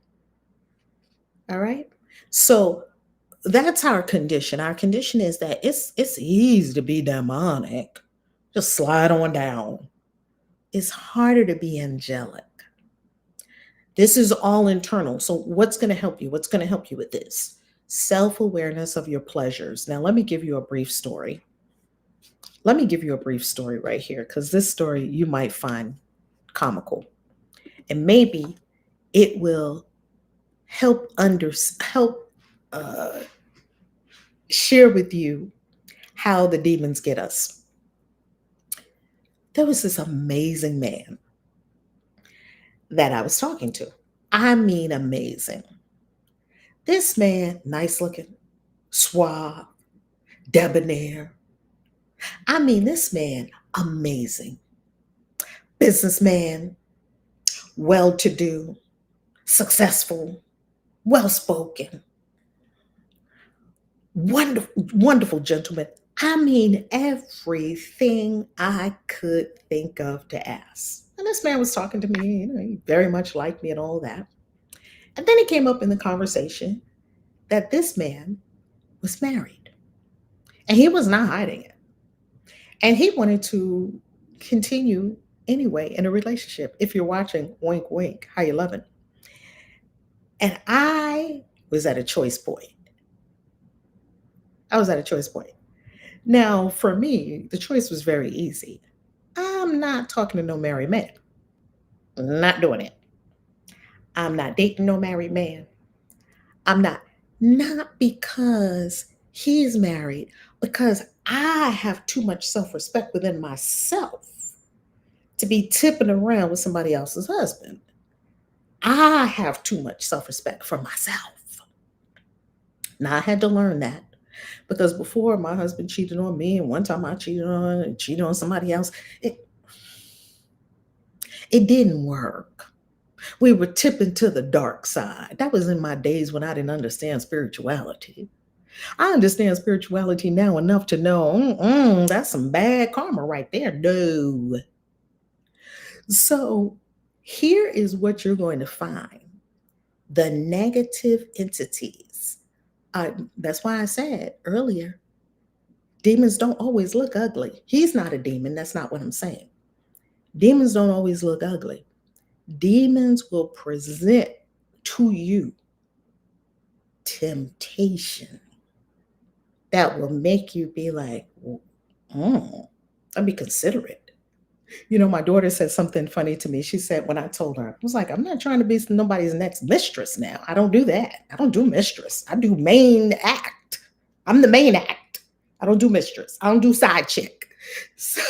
All right. So that's our condition. Our condition is that it's easy to be demonic. Just slide on down. It's harder to be angelic. This is all internal. So what's going to help you? What's going to help you with this? Self-awareness of your pleasures. Now let me give you a brief story. Let me give you a brief story right here, because this story you might find comical. And maybe it will help share with you how the demons get us. There was this amazing man that I was talking to. I mean, amazing. This man, nice looking, suave, debonair. I mean, this man, amazing. Businessman, well to do, successful, well spoken, wonderful, wonderful gentleman. I mean, everything I could think of to ask. And this man was talking to me, he very much liked me and all that. And then it came up in the conversation that this man was married and he was not hiding it. And he wanted to continue anyway in a relationship. If you're watching, wink, wink, how you loving? And I was at a choice point. I was at a choice point. Now, for me, the choice was very easy. I'm not talking to no married man. I'm not doing it. I'm not dating no married man. I'm not because he's married, because I have too much self-respect within myself to be tipping around with somebody else's husband. I have too much self-respect for myself. Now I had to learn that, because before my husband cheated on me, and one time I cheated on somebody else, it didn't work. We were tipping to the dark side. That was in my days when I didn't understand spirituality. I understand spirituality now enough to know that's some bad karma right there. No. So here is what you're going to find. The negative entities. That's why I said earlier, demons don't always look ugly. He's not a demon. That's not what I'm saying. Demons don't always look ugly. Demons will present to you temptation that will make you be like, let me consider it. My daughter said something funny to me. She said, when I told her, I was like, I'm not trying to be nobody's next mistress now. I don't do that. I don't do mistress. I do main act. I'm the main act. I don't do mistress. I don't do side chick. So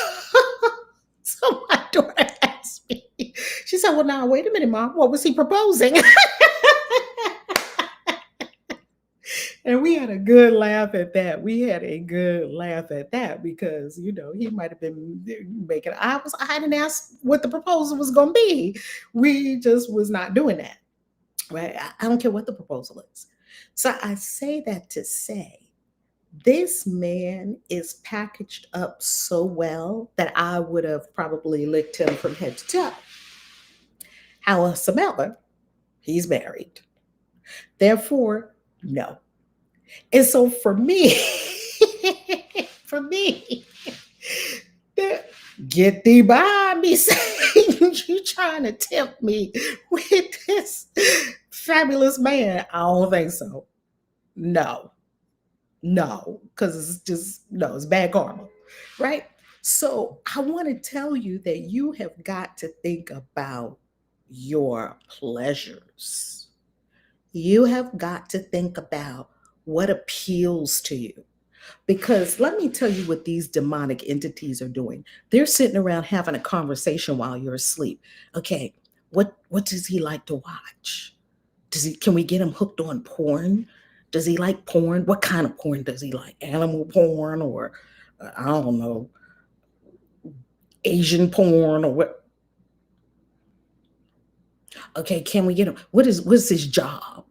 my daughter asked me, she said, well, now, wait a minute, Mom. What was he proposing? And we had a good laugh at that. Because, he might have been making, I hadn't asked what the proposal was going to be. We just was not doing that. Right? I don't care what the proposal is. So I say that to say, this man is packaged up so well that I would have probably licked him from head to toe. However, he's married. Therefore, no. And so for me, get thee behind me, saying you trying to tempt me with this fabulous man. I don't think so. No, because it's just, no, it's bad karma, right? So I want to tell you that you have got to think about your pleasures. You have got to think about what appeals to you. Because let me tell you what these demonic entities are doing. They're sitting around having a conversation while you're asleep. Okay, what does he like to watch? Can we get him hooked on porn? Does he like porn? What kind of porn does he like? Animal porn, or I don't know, Asian porn, or what? Okay, can we get him? What's his job?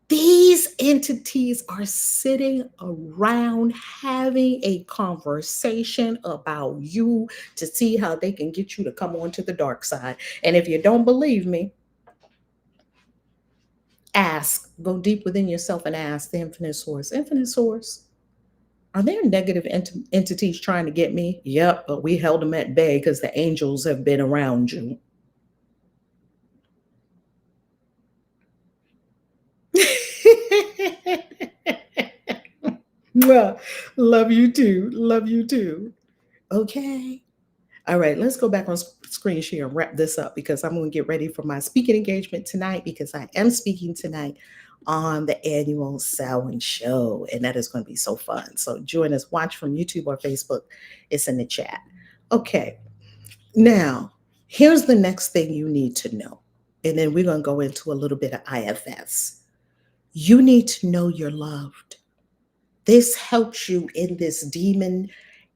These entities are sitting around having a conversation about you to see how they can get you to come onto the dark side. And if you don't believe me, ask, go deep within yourself and ask the infinite source. Infinite source, are there negative entities trying to get me? Yep, but we held them at bay because the angels have been around you. Well, love you too. Love you too. Okay. All right, let's go back on screen share and wrap this up because I'm going to get ready for my speaking engagement tonight because I am speaking tonight on the annual Samhain show, and that is going to be so fun. So join us, watch from YouTube or Facebook. It's in the chat. Okay, now here's the next thing you need to know, and then we're going to go into a little bit of IFS. You need to know you're loved. This helps you in this demon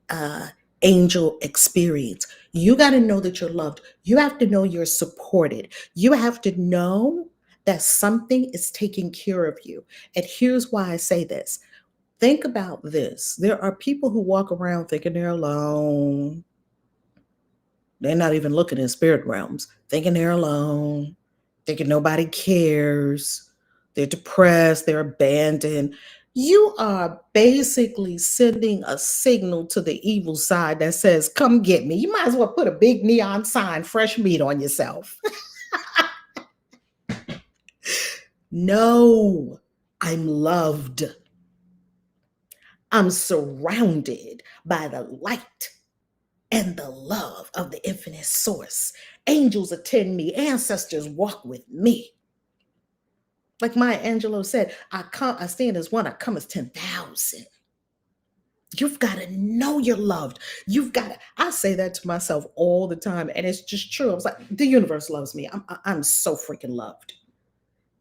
uh, angel experience. You got to know that you're loved. You have to know you're supported. You have to know that something is taking care of you. And here's why I say this. Think about this. There are people who walk around thinking they're alone. They're not even looking in spirit realms, thinking they're alone, thinking nobody cares. They're depressed, they're abandoned. You are basically sending a signal to the evil side that says, come get me. You might as well put a big neon sign, fresh meat on yourself. No, I'm loved. I'm surrounded by the light and the love of the infinite source. Angels attend me, ancestors walk with me. Like Maya Angelou said, I stand as one, I come as 10,000. You've got to know you're loved. You've got to, I say that to myself all the time, and it's just true. I was like, the universe loves me. I'm so freaking loved.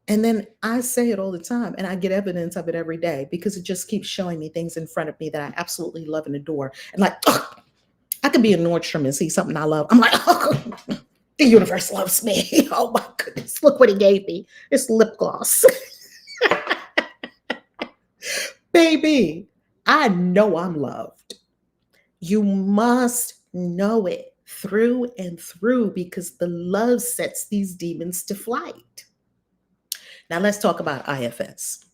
And then I say it all the time, and I get evidence of it every day because it just keeps showing me things in front of me that I absolutely love and adore. And like, ugh, I could be in Nordstrom and see something I love. I'm like, oh, the universe loves me. Oh my goodness. Look what he gave me. It's lip gloss. Baby, I know I'm loved. You must know it through and through because the love sets these demons to flight. Now let's talk about IFS.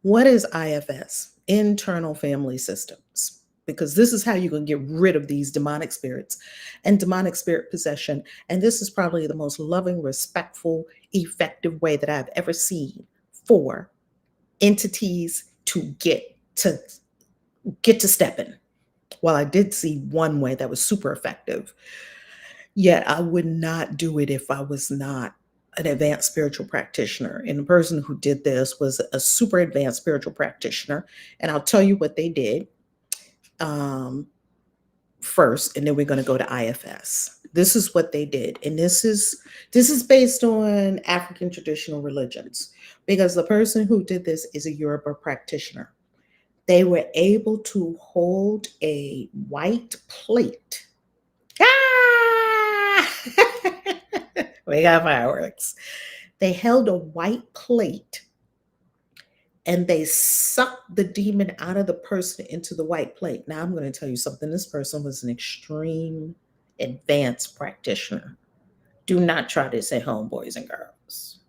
What is IFS? Internal family systems. Because this is how you can get rid of these demonic spirits and demonic spirit possession. And this is probably the most loving, respectful, effective way that I've ever seen for entities to get to stepping. While I did see one way that was super effective, yet I would not do it if I was not an advanced spiritual practitioner. And the person who did this was a super advanced spiritual practitioner. And I'll tell you what they did first, and then we're going to go to IFS. This is what they did, and this is based on African traditional religions because the person who did this is a Yoruba practitioner. They were able to hold a white plate. Ah! We got fireworks. They held a white plate and they sucked the demon out of the person into the white plate. Now, I'm going to tell you something. This person was an extreme advanced practitioner. Do not try this at home, boys and girls.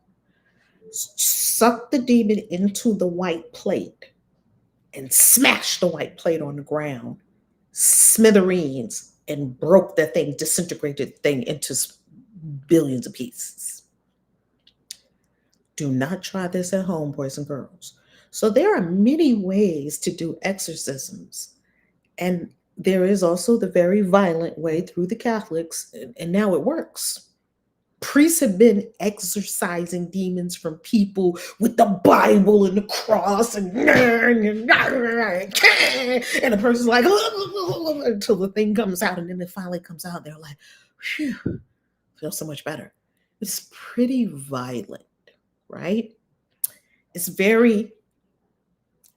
Suck the demon into the white plate and smash the white plate on the ground, smithereens, and broke that thing, disintegrated thing into billions of pieces. Do not try this at home, boys and girls. So there are many ways to do exorcisms. And there is also the very violent way through the Catholics, and now it works. Priests have been exorcising demons from people with the Bible and the cross and the person's like until the thing comes out, and then it finally comes out. They're like, phew, feels so much better. It's pretty violent, right? It's very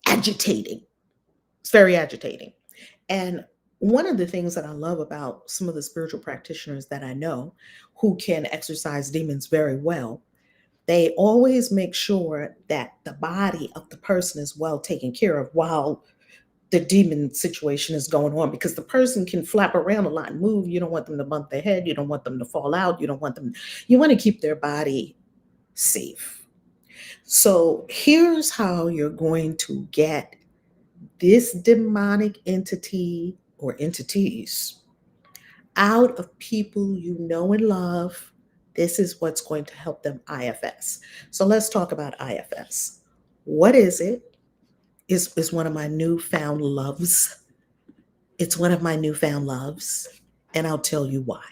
agitating. It's very agitating. And one of the things that I love about some of the spiritual practitioners that I know who can exorcise demons very well, They always make sure that the body of the person is well taken care of while the demon situation is going on, because the person can flap around a lot and move. You don't want them to bump their head. You don't want them to fall out. You want to keep their body safe. So here's how you're going to get this demonic entity or entities out of people you know and love. This is what's going to help them IFS. So let's talk about IFS. What is it? Is one of my newfound loves. It's one of my newfound loves, and I'll tell you why.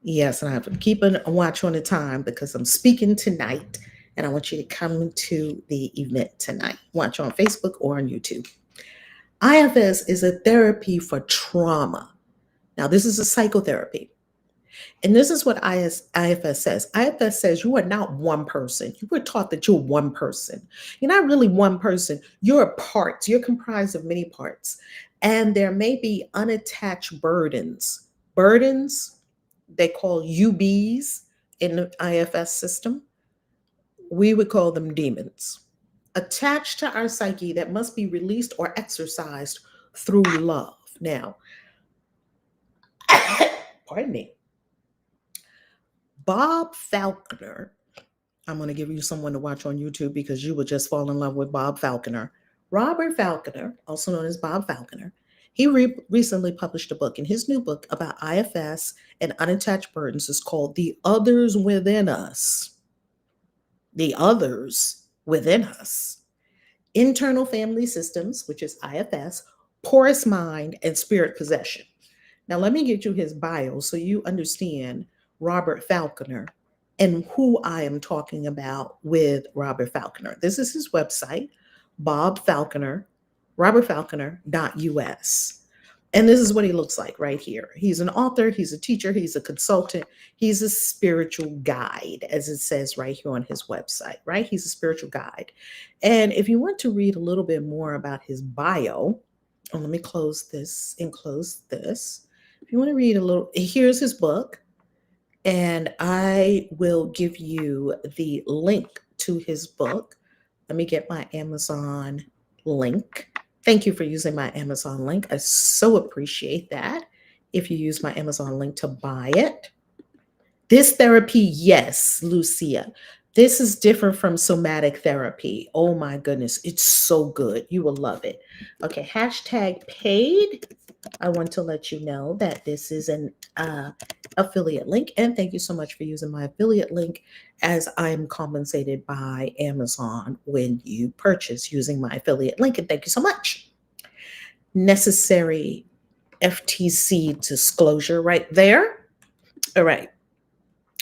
Yes, and I have to keep a watch on the time because I'm speaking tonight, and I want you to come to the event tonight. Watch on Facebook or on YouTube. IFS is a therapy for trauma. Now, this is a psychotherapy. And this is what IFS says. IFS says you are not one person. You were taught that you're one person. You're not really one person. You're parts. You're comprised of many parts. And there may be unattached burdens. Burdens, they call UBs in the IFS system. We would call them demons. Attached to our psyche that must be released or exorcised through love. Now, pardon me. Bob Falconer, I'm going to give you someone to watch on YouTube because you would just fall in love with Bob Falconer. Robert Falconer, also known as Bob Falconer, he recently published a book, and his new book about IFS and unattached burdens is called The Others Within Us. The Others Within Us. Internal Family Systems, which is IFS, Porous Mind, and Spirit Possession. Now, let me get you his bio so you understand Robert Falconer and who I am talking about with Robert Falconer. This is his website, Bob Falconer, robertfalconer.us. And this is what he looks like right here. He's an author, he's a teacher, he's a consultant, he's a spiritual guide, as it says right here on his website, right? He's a spiritual guide. And if you want to read a little bit more about his bio, let me close this and close this. If you want to read a little, here's his book. And I will give you the link to his book. Let me get my Amazon link. Thank you for using my Amazon link. I so appreciate that. If you use my Amazon link to buy it. This therapy, yes, Lucia. This is different from somatic therapy. Oh my goodness, it's so good. You will love it. Okay, hashtag paid. I want to let you know that this is an affiliate link, and thank you so much for using my affiliate link, as I'm compensated by Amazon when you purchase using my affiliate link, and thank you so much. Necessary FTC disclosure right there. All right.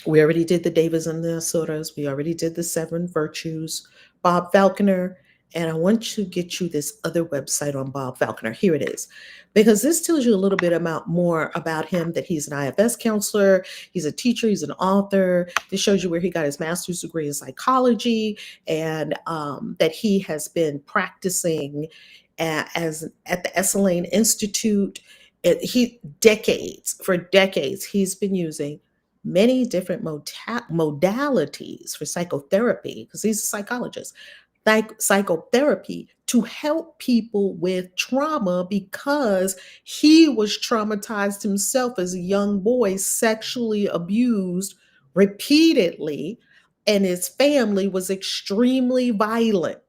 We already did the Devas and the Asuras. We already did the 7 virtues. Bob Falconer. And I want to get you this other website on Bob Falconer. Here it is. Because this tells you a little bit more about him, that he's an IFS counselor, he's a teacher, he's an author. This shows you where he got his master's degree in psychology, and that he has been practicing at the Esalen Institute. For decades, he's been using many different modalities for psychotherapy, because he's a psychologist. Psychotherapy to help people with trauma, because he was traumatized himself as a young boy, sexually abused repeatedly, and his family was extremely violent.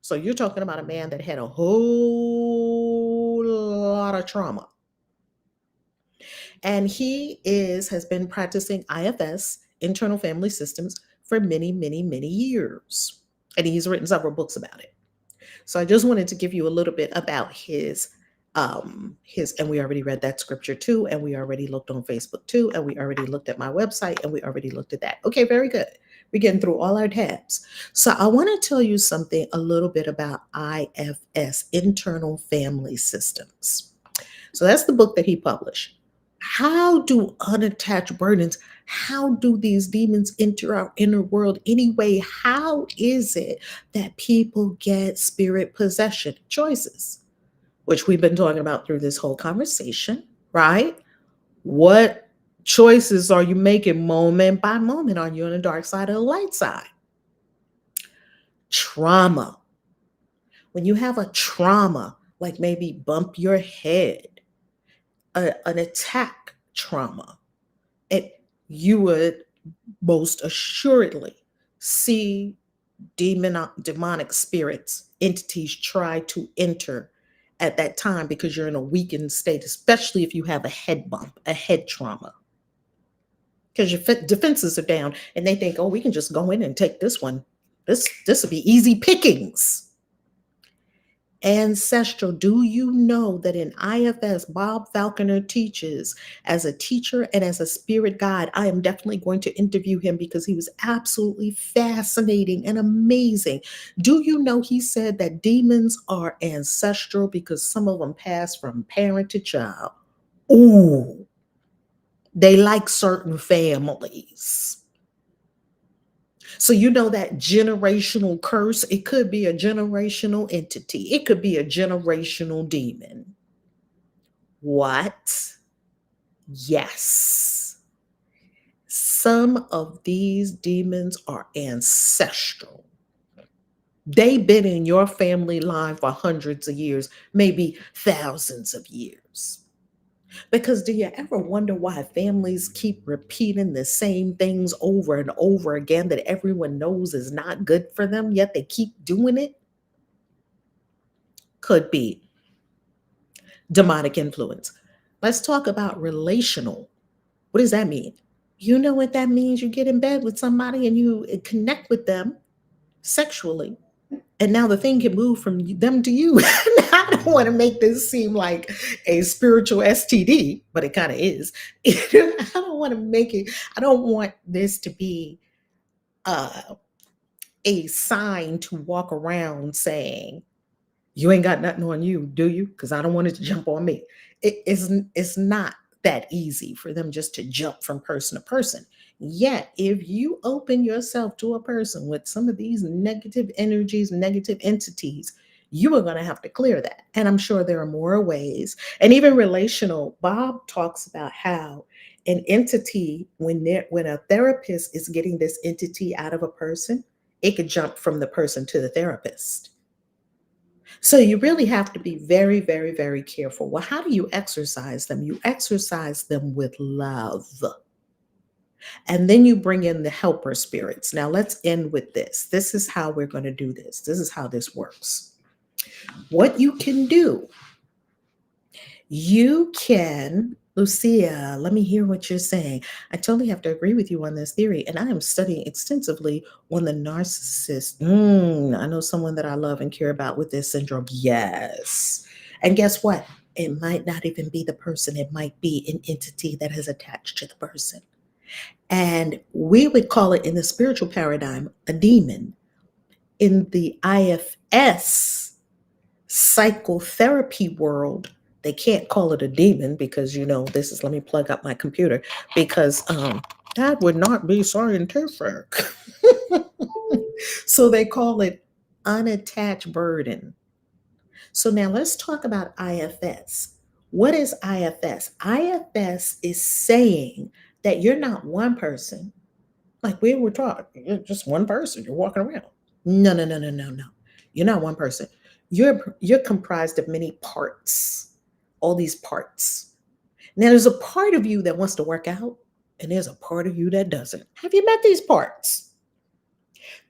So you're talking about a man that had a whole lot of trauma. And he has been practicing IFS, internal family systems, for many, many, many years. And he's written several books about it. So I just wanted to give you a little bit about his, and we already read that scripture too, and we already looked on Facebook too, and we already looked at my website, and we already looked at that. Okay, very good. We're getting through all our tabs. So I want to tell you something a little bit about IFS, internal family systems. So that's the book that he published. How do unattached burdens, how do these demons enter our inner world anyway? How is it that people get spirit possession choices, which we've been talking about through this whole conversation, right? What Choices are you making moment by moment? Are you on the dark side or the light side? Trauma. When you have a trauma, like maybe bump your head, an attack trauma, it, you would most assuredly see demonic spirits, entities try to enter at that time because you're in a weakened state, especially if you have a head bump, a head trauma. Because your defenses are down and they think, oh, we can just go in and take this one. This will be easy pickings. Ancestral. Do you know that in IFS, Bob Falconer teaches as a teacher and as a spirit guide? I am definitely going to interview him because he was absolutely fascinating and amazing. Do you know he said that demons are ancestral because some of them pass from parent to child? Ooh, they like certain families. So you know that generational curse, it could be a generational entity. It could be a generational demon. What? Yes. Some of these demons are ancestral. They've been in your family line for hundreds of years, maybe thousands of years. Because do you ever wonder why families keep repeating the same things over and over again that everyone knows is not good for them, yet they keep doing it? Could be demonic influence. Let's talk about relational. What does that mean? You know what that means? You get in bed with somebody and you connect with them sexually. And now the thing can move from them to you. I don't want to make this seem like a spiritual STD, but it kind of is. I don't want to make it, I don't want this to be uh, a sign to walk around saying, you ain't got nothing on you, do you? Because I don't want it to jump on me. It's not that easy for them just to jump from person to person. Yet, if you open yourself to a person with some of these negative energies, negative entities, you are going to have to clear that. And I'm sure there are more ways. And even relational, Bob talks about how an entity, when a therapist is getting this entity out of a person, it could jump from the person to the therapist. So you really have to be very, very, very careful. Well, how do you exercise them? You exercise them with love. And then you bring in the helper spirits. Now let's end with this. This is how we're going to do this. This is how this works. What you can do, you can, Lucia, let me hear what you're saying. I totally have to agree with you on this theory. And I am studying extensively on the narcissist. I know someone that I love and care about with this syndrome. Yes. And guess what? It might not even be the person, it might be an entity that has attached to the person. And we would call it in the spiritual paradigm a demon. In the IFS psychotherapy world, they can't call it a demon because, this is, let me plug up my computer, because that would not be scientific. So they call it unattached burden. So now let's talk about IFS. What is IFS? IFS is saying that you're not one person, like we were taught, you're just one person, you're walking around. No, no, no, no, no, no. You're not one person. You're comprised of many parts, all these parts. Now there's a part of you that wants to work out, and there's a part of you that doesn't. Have you met these parts?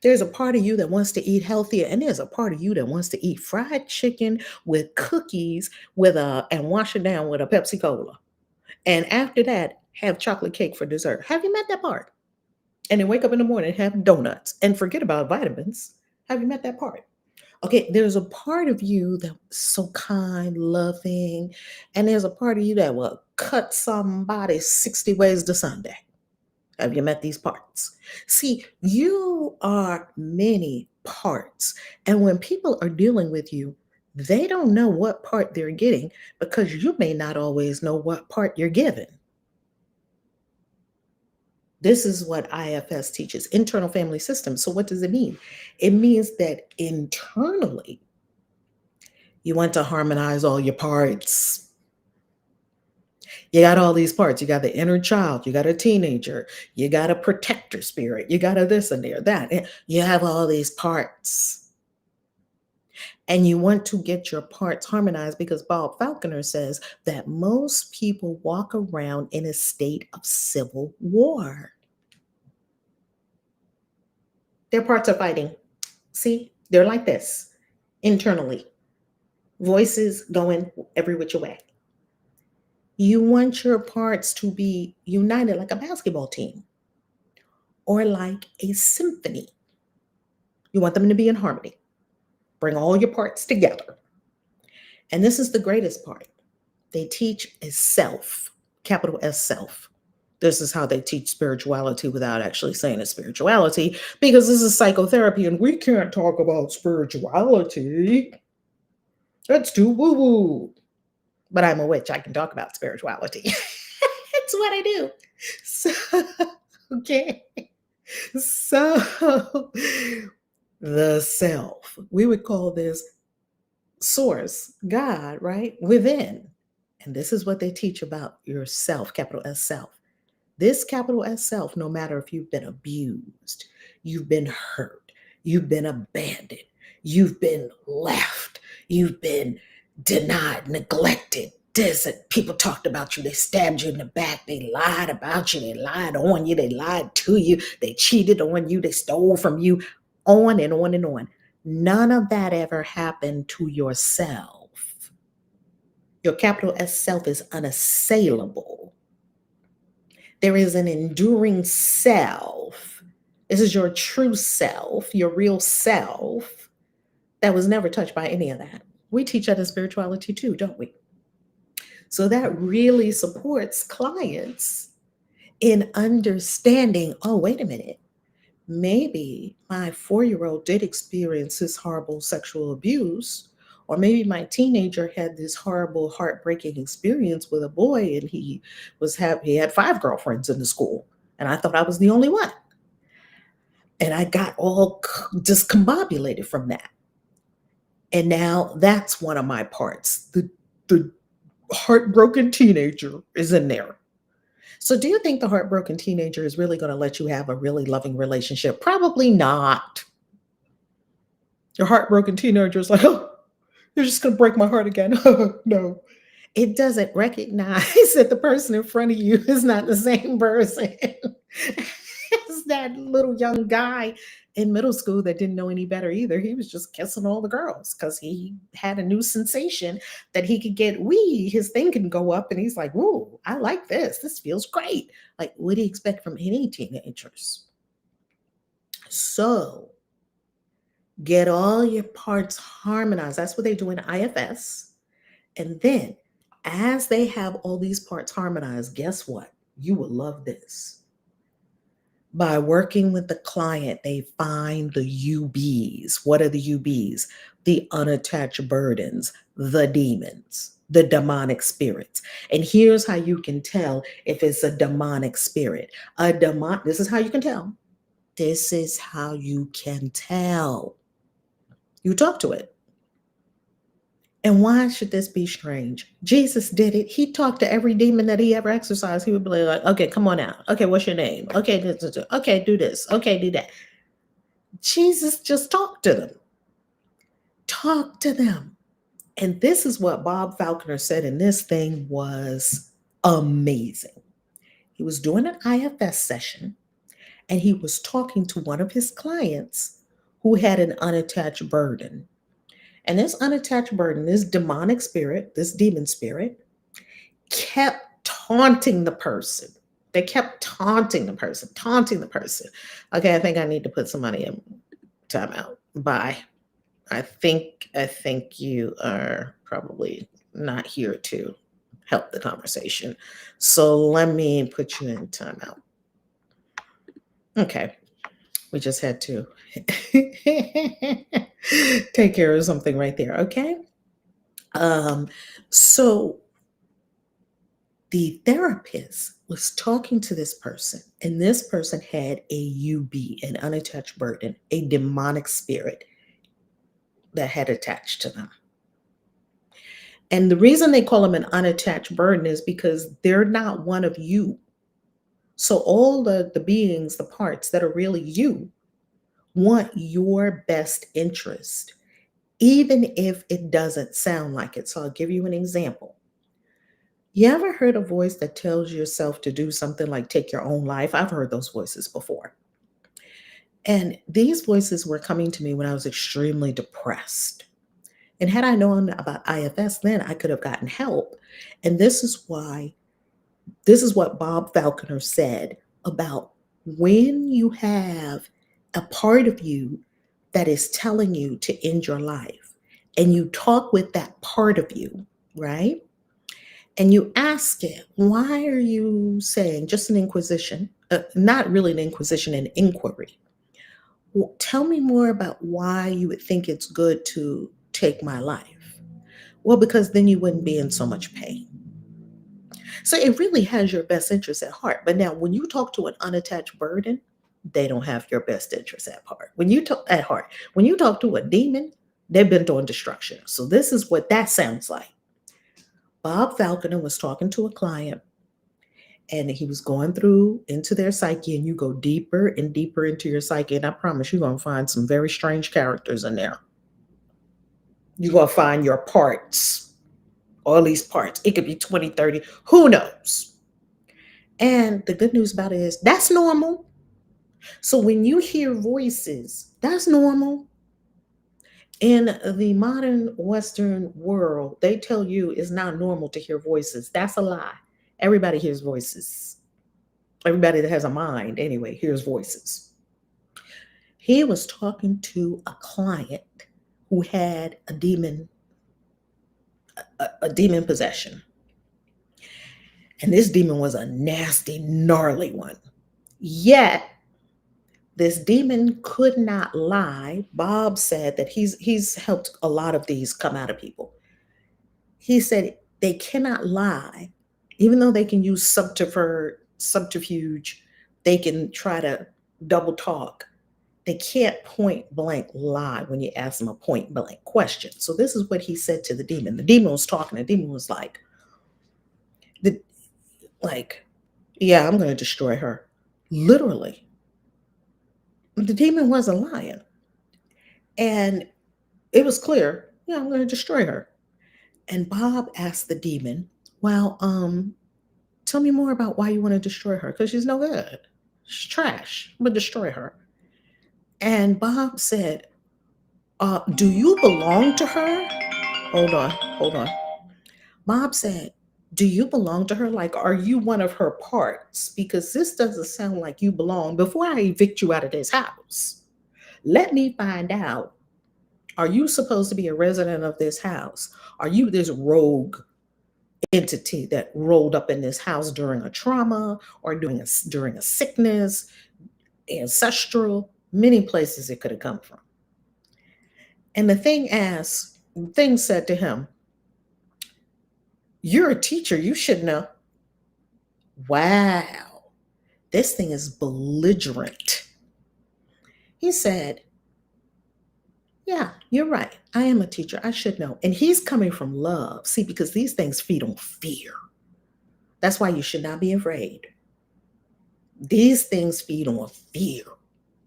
There's a part of you that wants to eat healthier, and there's a part of you that wants to eat fried chicken with cookies and wash it down with a Pepsi Cola. And after that, have chocolate cake for dessert. Have you met that part? And then wake up in the morning and have donuts and forget about vitamins. Have you met that part? Okay, there's a part of you that's so kind, loving, and there's a part of you that will cut somebody 60 ways to Sunday. Have you met these parts? See, you are many parts. And when people are dealing with you, they don't know what part they're getting because you may not always know what part you're given. This is what IFS teaches, internal family system. So what does it mean? It means that internally, you want to harmonize all your parts. You got all these parts. You got the inner child, you got a teenager, you got a protector spirit, you got a this and there, that. You have all these parts. And you want to get your parts harmonized because Bob Falconer says that most people walk around in a state of civil war. Their parts are fighting. See, they're like this internally, voices going every which way. You want your parts to be united like a basketball team or like a symphony. You want them to be in harmony. Bring all your parts together. And this is the greatest part. They teach a self, capital S self. This is how they teach spirituality without actually saying it's spirituality, because this is psychotherapy and we can't talk about spirituality. That's too woo woo. But I'm a witch. I can talk about spirituality. That's what I do. So, okay. So, the self, we would call this source, God, right? Within. And this is what they teach about yourself, capital S self. This capital S self, no matter if you've been abused, you've been hurt, you've been abandoned, you've been left, you've been denied, neglected, this, and people talked about you, they stabbed you in the back, they lied about you, they lied on you, they lied to you, they cheated on you, they stole from you, on and on and on. None of that ever happened to yourself. Your capital S self is unassailable. There is an enduring self. This is your true self, your real self that was never touched by any of that. We teach that in spirituality too, don't we? So that really supports clients in understanding, oh, wait a minute. Maybe my 4-year-old did experience this horrible sexual abuse, or maybe my teenager had this horrible, heartbreaking experience with a boy, and he had 5 girlfriends in the school, and I thought I was the only one, and I got all discombobulated from that. And now that's one of my parts. The heartbroken teenager is in there. So, do you think the heartbroken teenager is really going to let you have a really loving relationship? Probably not. Your heartbroken teenager is like, oh, you're just going to break my heart again. No. It doesn't recognize that the person in front of you is not the same person as that little young guy in middle school that didn't know any better either. He was just kissing all the girls because he had a new sensation that he could get his thing can go up and he's like, "Ooh, I like this. This feels great." Like, what do you expect from any teenagers? So get all your parts harmonized. That's what they do in IFS. And then as they have all these parts harmonized, guess what? You will love this. By working with the client, they find the UBs. What are the UBs? The unattached burdens, the demons, the demonic spirits. And here's how you can tell if it's a demonic spirit. This is how you can tell. This is how you can tell. You talk to it. And why should this be strange? Jesus did it. He talked to every demon that he ever exorcised. He would be like, okay, come on out. Okay, what's your name? Okay, okay, do this. Okay, do that. Jesus just talked to them. Talk to them. And this is what Bob Falconer said, and this thing was amazing. He was doing an IFS session, and he was talking to one of his clients who had an unattached burden. And this unattached burden, this demonic spirit, this demon spirit, kept taunting the person. They kept taunting the person. Okay, I think I need to put some money in timeout. Bye. I think you are probably not here to help the conversation. So let me put you in timeout. Okay. We just had to take care of something right there. Okay. So the therapist was talking to this person, and this person had a UB, an unattached burden, a demonic spirit that had attached to them. And the reason they call them an unattached burden is because they're not one of you. So all the beings, the parts that are really you, want your best interest, even if it doesn't sound like it. So I'll give you an example. You ever heard a voice that tells yourself to do something like take your own life? I've heard those voices before. And these voices were coming to me when I was extremely depressed. And had I known about IFS then, I could have gotten help. And this is what Bob Falconer said about when you have a part of you that is telling you to end your life, and you talk with that part of you, right? And you ask it, why are you saying, just an inquisition, not really an inquisition, an inquiry. Well, tell me more about why you would think it's good to take my life. Well, because then you wouldn't be in so much pain. So it really has your best interest at heart. But now, when you talk to an unattached burden, they don't have your best interest at heart. When you talk to a demon, they've been doing destruction. So this is what that sounds like. Bob Falconer was talking to a client, and he was going through into their psyche, and you go deeper and deeper into your psyche. And I promise you're going to find some very strange characters in there. You're going to find your parts, all these parts. It could be 20, 30, who knows? And the good news about it is that's normal. So when you hear voices, that's normal. In the modern Western world, they tell you it's not normal to hear voices. That's a lie. Everybody hears voices. Everybody that has a mind, anyway, hears voices. He was talking to a client who had a demon possession. And this demon was a nasty, gnarly one. Yet, this demon could not lie. Bob said that he's helped a lot of these come out of people. He said they cannot lie, even though they can use subterfuge, they can try to double talk. They can't point blank lie when you ask them a point blank question. So this is what he said to the demon. The demon was talking. The demon was like, yeah, I'm going to destroy her. Literally. The demon wasn't lying. And it was clear, yeah, I'm going to destroy her. And Bob asked the demon, well, tell me more about why you want to destroy her, because she's no good. She's trash. I'm going to destroy her. And Bob said, do you belong to her? Hold on. Bob said, do you belong to her? Like, are you one of her parts? Because this doesn't sound like you belong. Before I evict you out of this house, let me find out. Are you supposed to be a resident of this house? Are you this rogue entity that rolled up in this house during a trauma or during a sickness, ancestral, many places it could have come from? And the thing said to him, you're a teacher, you should know. Wow, this thing is belligerent. He said, yeah, you're right. I am a teacher. I should know. And he's coming from love. See, because these things feed on fear. That's why you should not be afraid. These things feed on fear.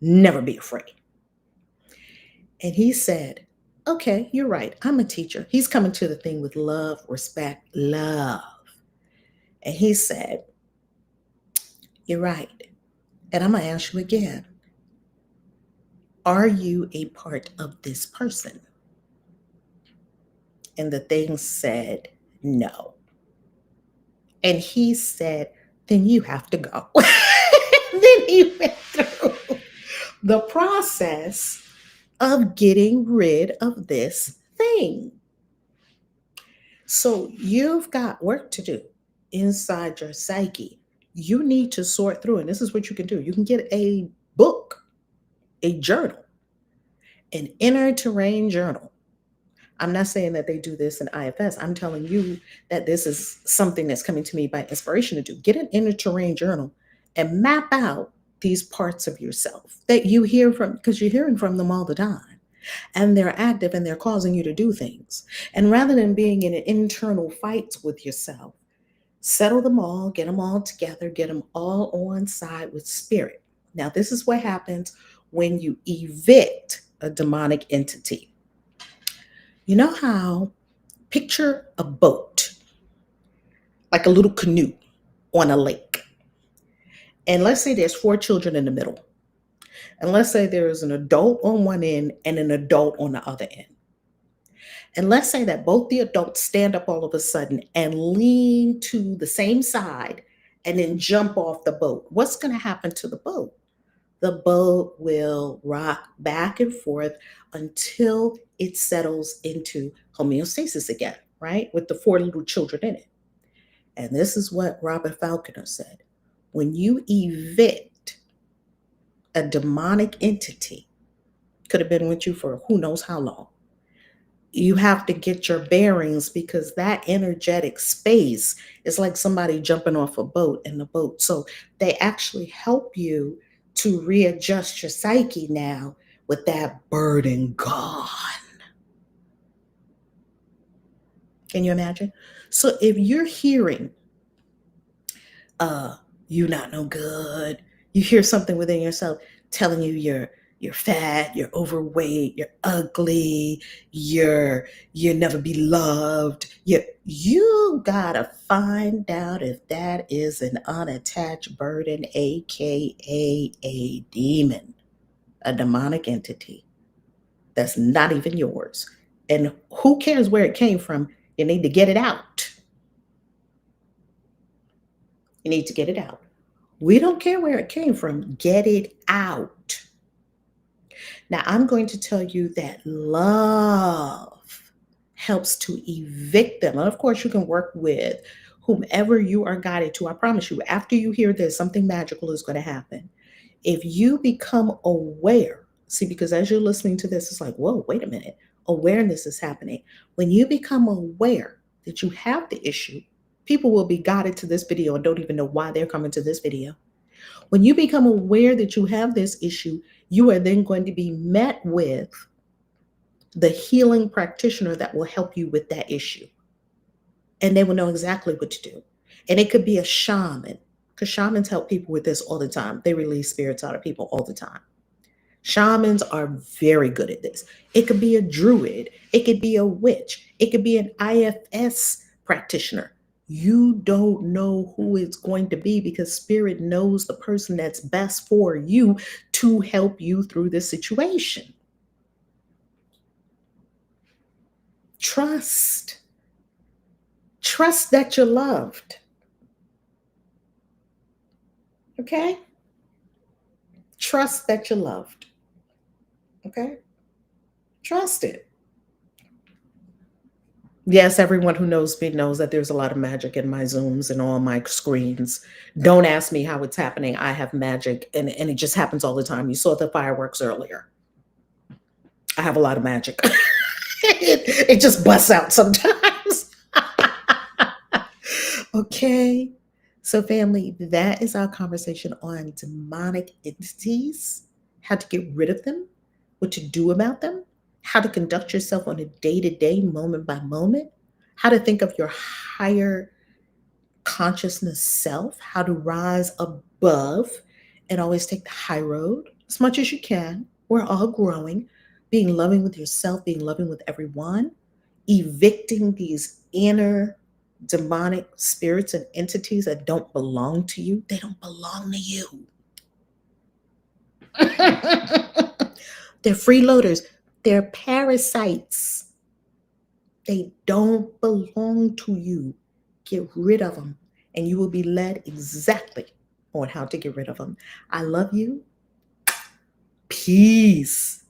Never be afraid. And he said, okay, you're right. I'm a teacher. He's coming to the thing with love, respect, love. And he said, you're right. And I'm going to ask you again. Are you a part of this person? And the thing said, no. And he said, then you have to go. Then he went through the process of getting rid of this thing. So you've got work to do inside your psyche. You need to sort through, and this is what you can do. You can get a book, a journal, an inner terrain journal. I'm not saying that they do this in IFS. I'm telling you that this is something that's coming to me by inspiration to do. Get an inner terrain journal and map out these parts of yourself that you hear from, because you're hearing from them all the time. and they're active and they're causing you to do things. And rather than being in internal fights with yourself, settle them all, get them all together, get them all on side with spirit. Now, this is what happens when you evict a demonic entity. You know how, picture a boat, like a little canoe on a lake. And let's say there's four children in the middle. And let's say there's an adult on one end and an adult on the other end. And let's say that both the adults stand up all of a sudden and lean to the same side and then jump off the boat. What's going to happen to the boat? The boat will rock back and forth until it settles into homeostasis again, right? With the four little children in it. And this is what Robert Falconer said. When you evict a demonic entity, could have been with you for who knows how long, you have to get your bearings, because that energetic space is like somebody jumping off a boat in the boat. So they actually help you to readjust your psyche now with that burden gone. Can you imagine? So if you're hearing, you not no good, you hear something within yourself telling you you're fat, you're overweight, you're ugly, you're never be loved. You gotta find out if that is an unattached burden, aka a demon, a demonic entity that's not even yours. And who cares where it came from? You need to get it out. You need to get it out. We don't care where it came from. Get it out. Now, I'm going to tell you that love helps to evict them. And of course, you can work with whomever you are guided to. I promise you, after you hear this, something magical is going to happen. If you become aware, see, because as you're listening to this, it's like, whoa, wait a minute. Awareness is happening. When you become aware that you have the issue, people will be guided to this video and don't even know why they're coming to this video. When you become aware that you have this issue, you are then going to be met with the healing practitioner that will help you with that issue. And they will know exactly what to do. And it could be a shaman, because shamans help people with this all the time. They release spirits out of people all the time. Shamans are very good at this. It could be a druid. It could be a witch. It could be an IFS practitioner. You don't know who it's going to be, because spirit knows the person that's best for you to help you through this situation. Trust. Trust that you're loved. Okay? Trust that you're loved. Okay? Trust it. Yes, everyone who knows me knows that there's a lot of magic in my Zooms and on my screens. Don't ask me how it's happening. I have magic, and it just happens all the time. You saw the fireworks earlier. I have a lot of magic. it just busts out sometimes. Okay. So, family, that is our conversation on demonic entities, how to get rid of them, what to do about them, how to conduct yourself on a day-to-day, moment by moment, how to think of your higher consciousness self, how to rise above and always take the high road as much as you can. We're all growing, being loving with yourself, being loving with everyone, evicting these inner demonic spirits and entities that don't belong to you. They don't belong to you. They're freeloaders. They're parasites. They don't belong to you. Get rid of them, and you will be led exactly on how to get rid of them. I love you. Peace.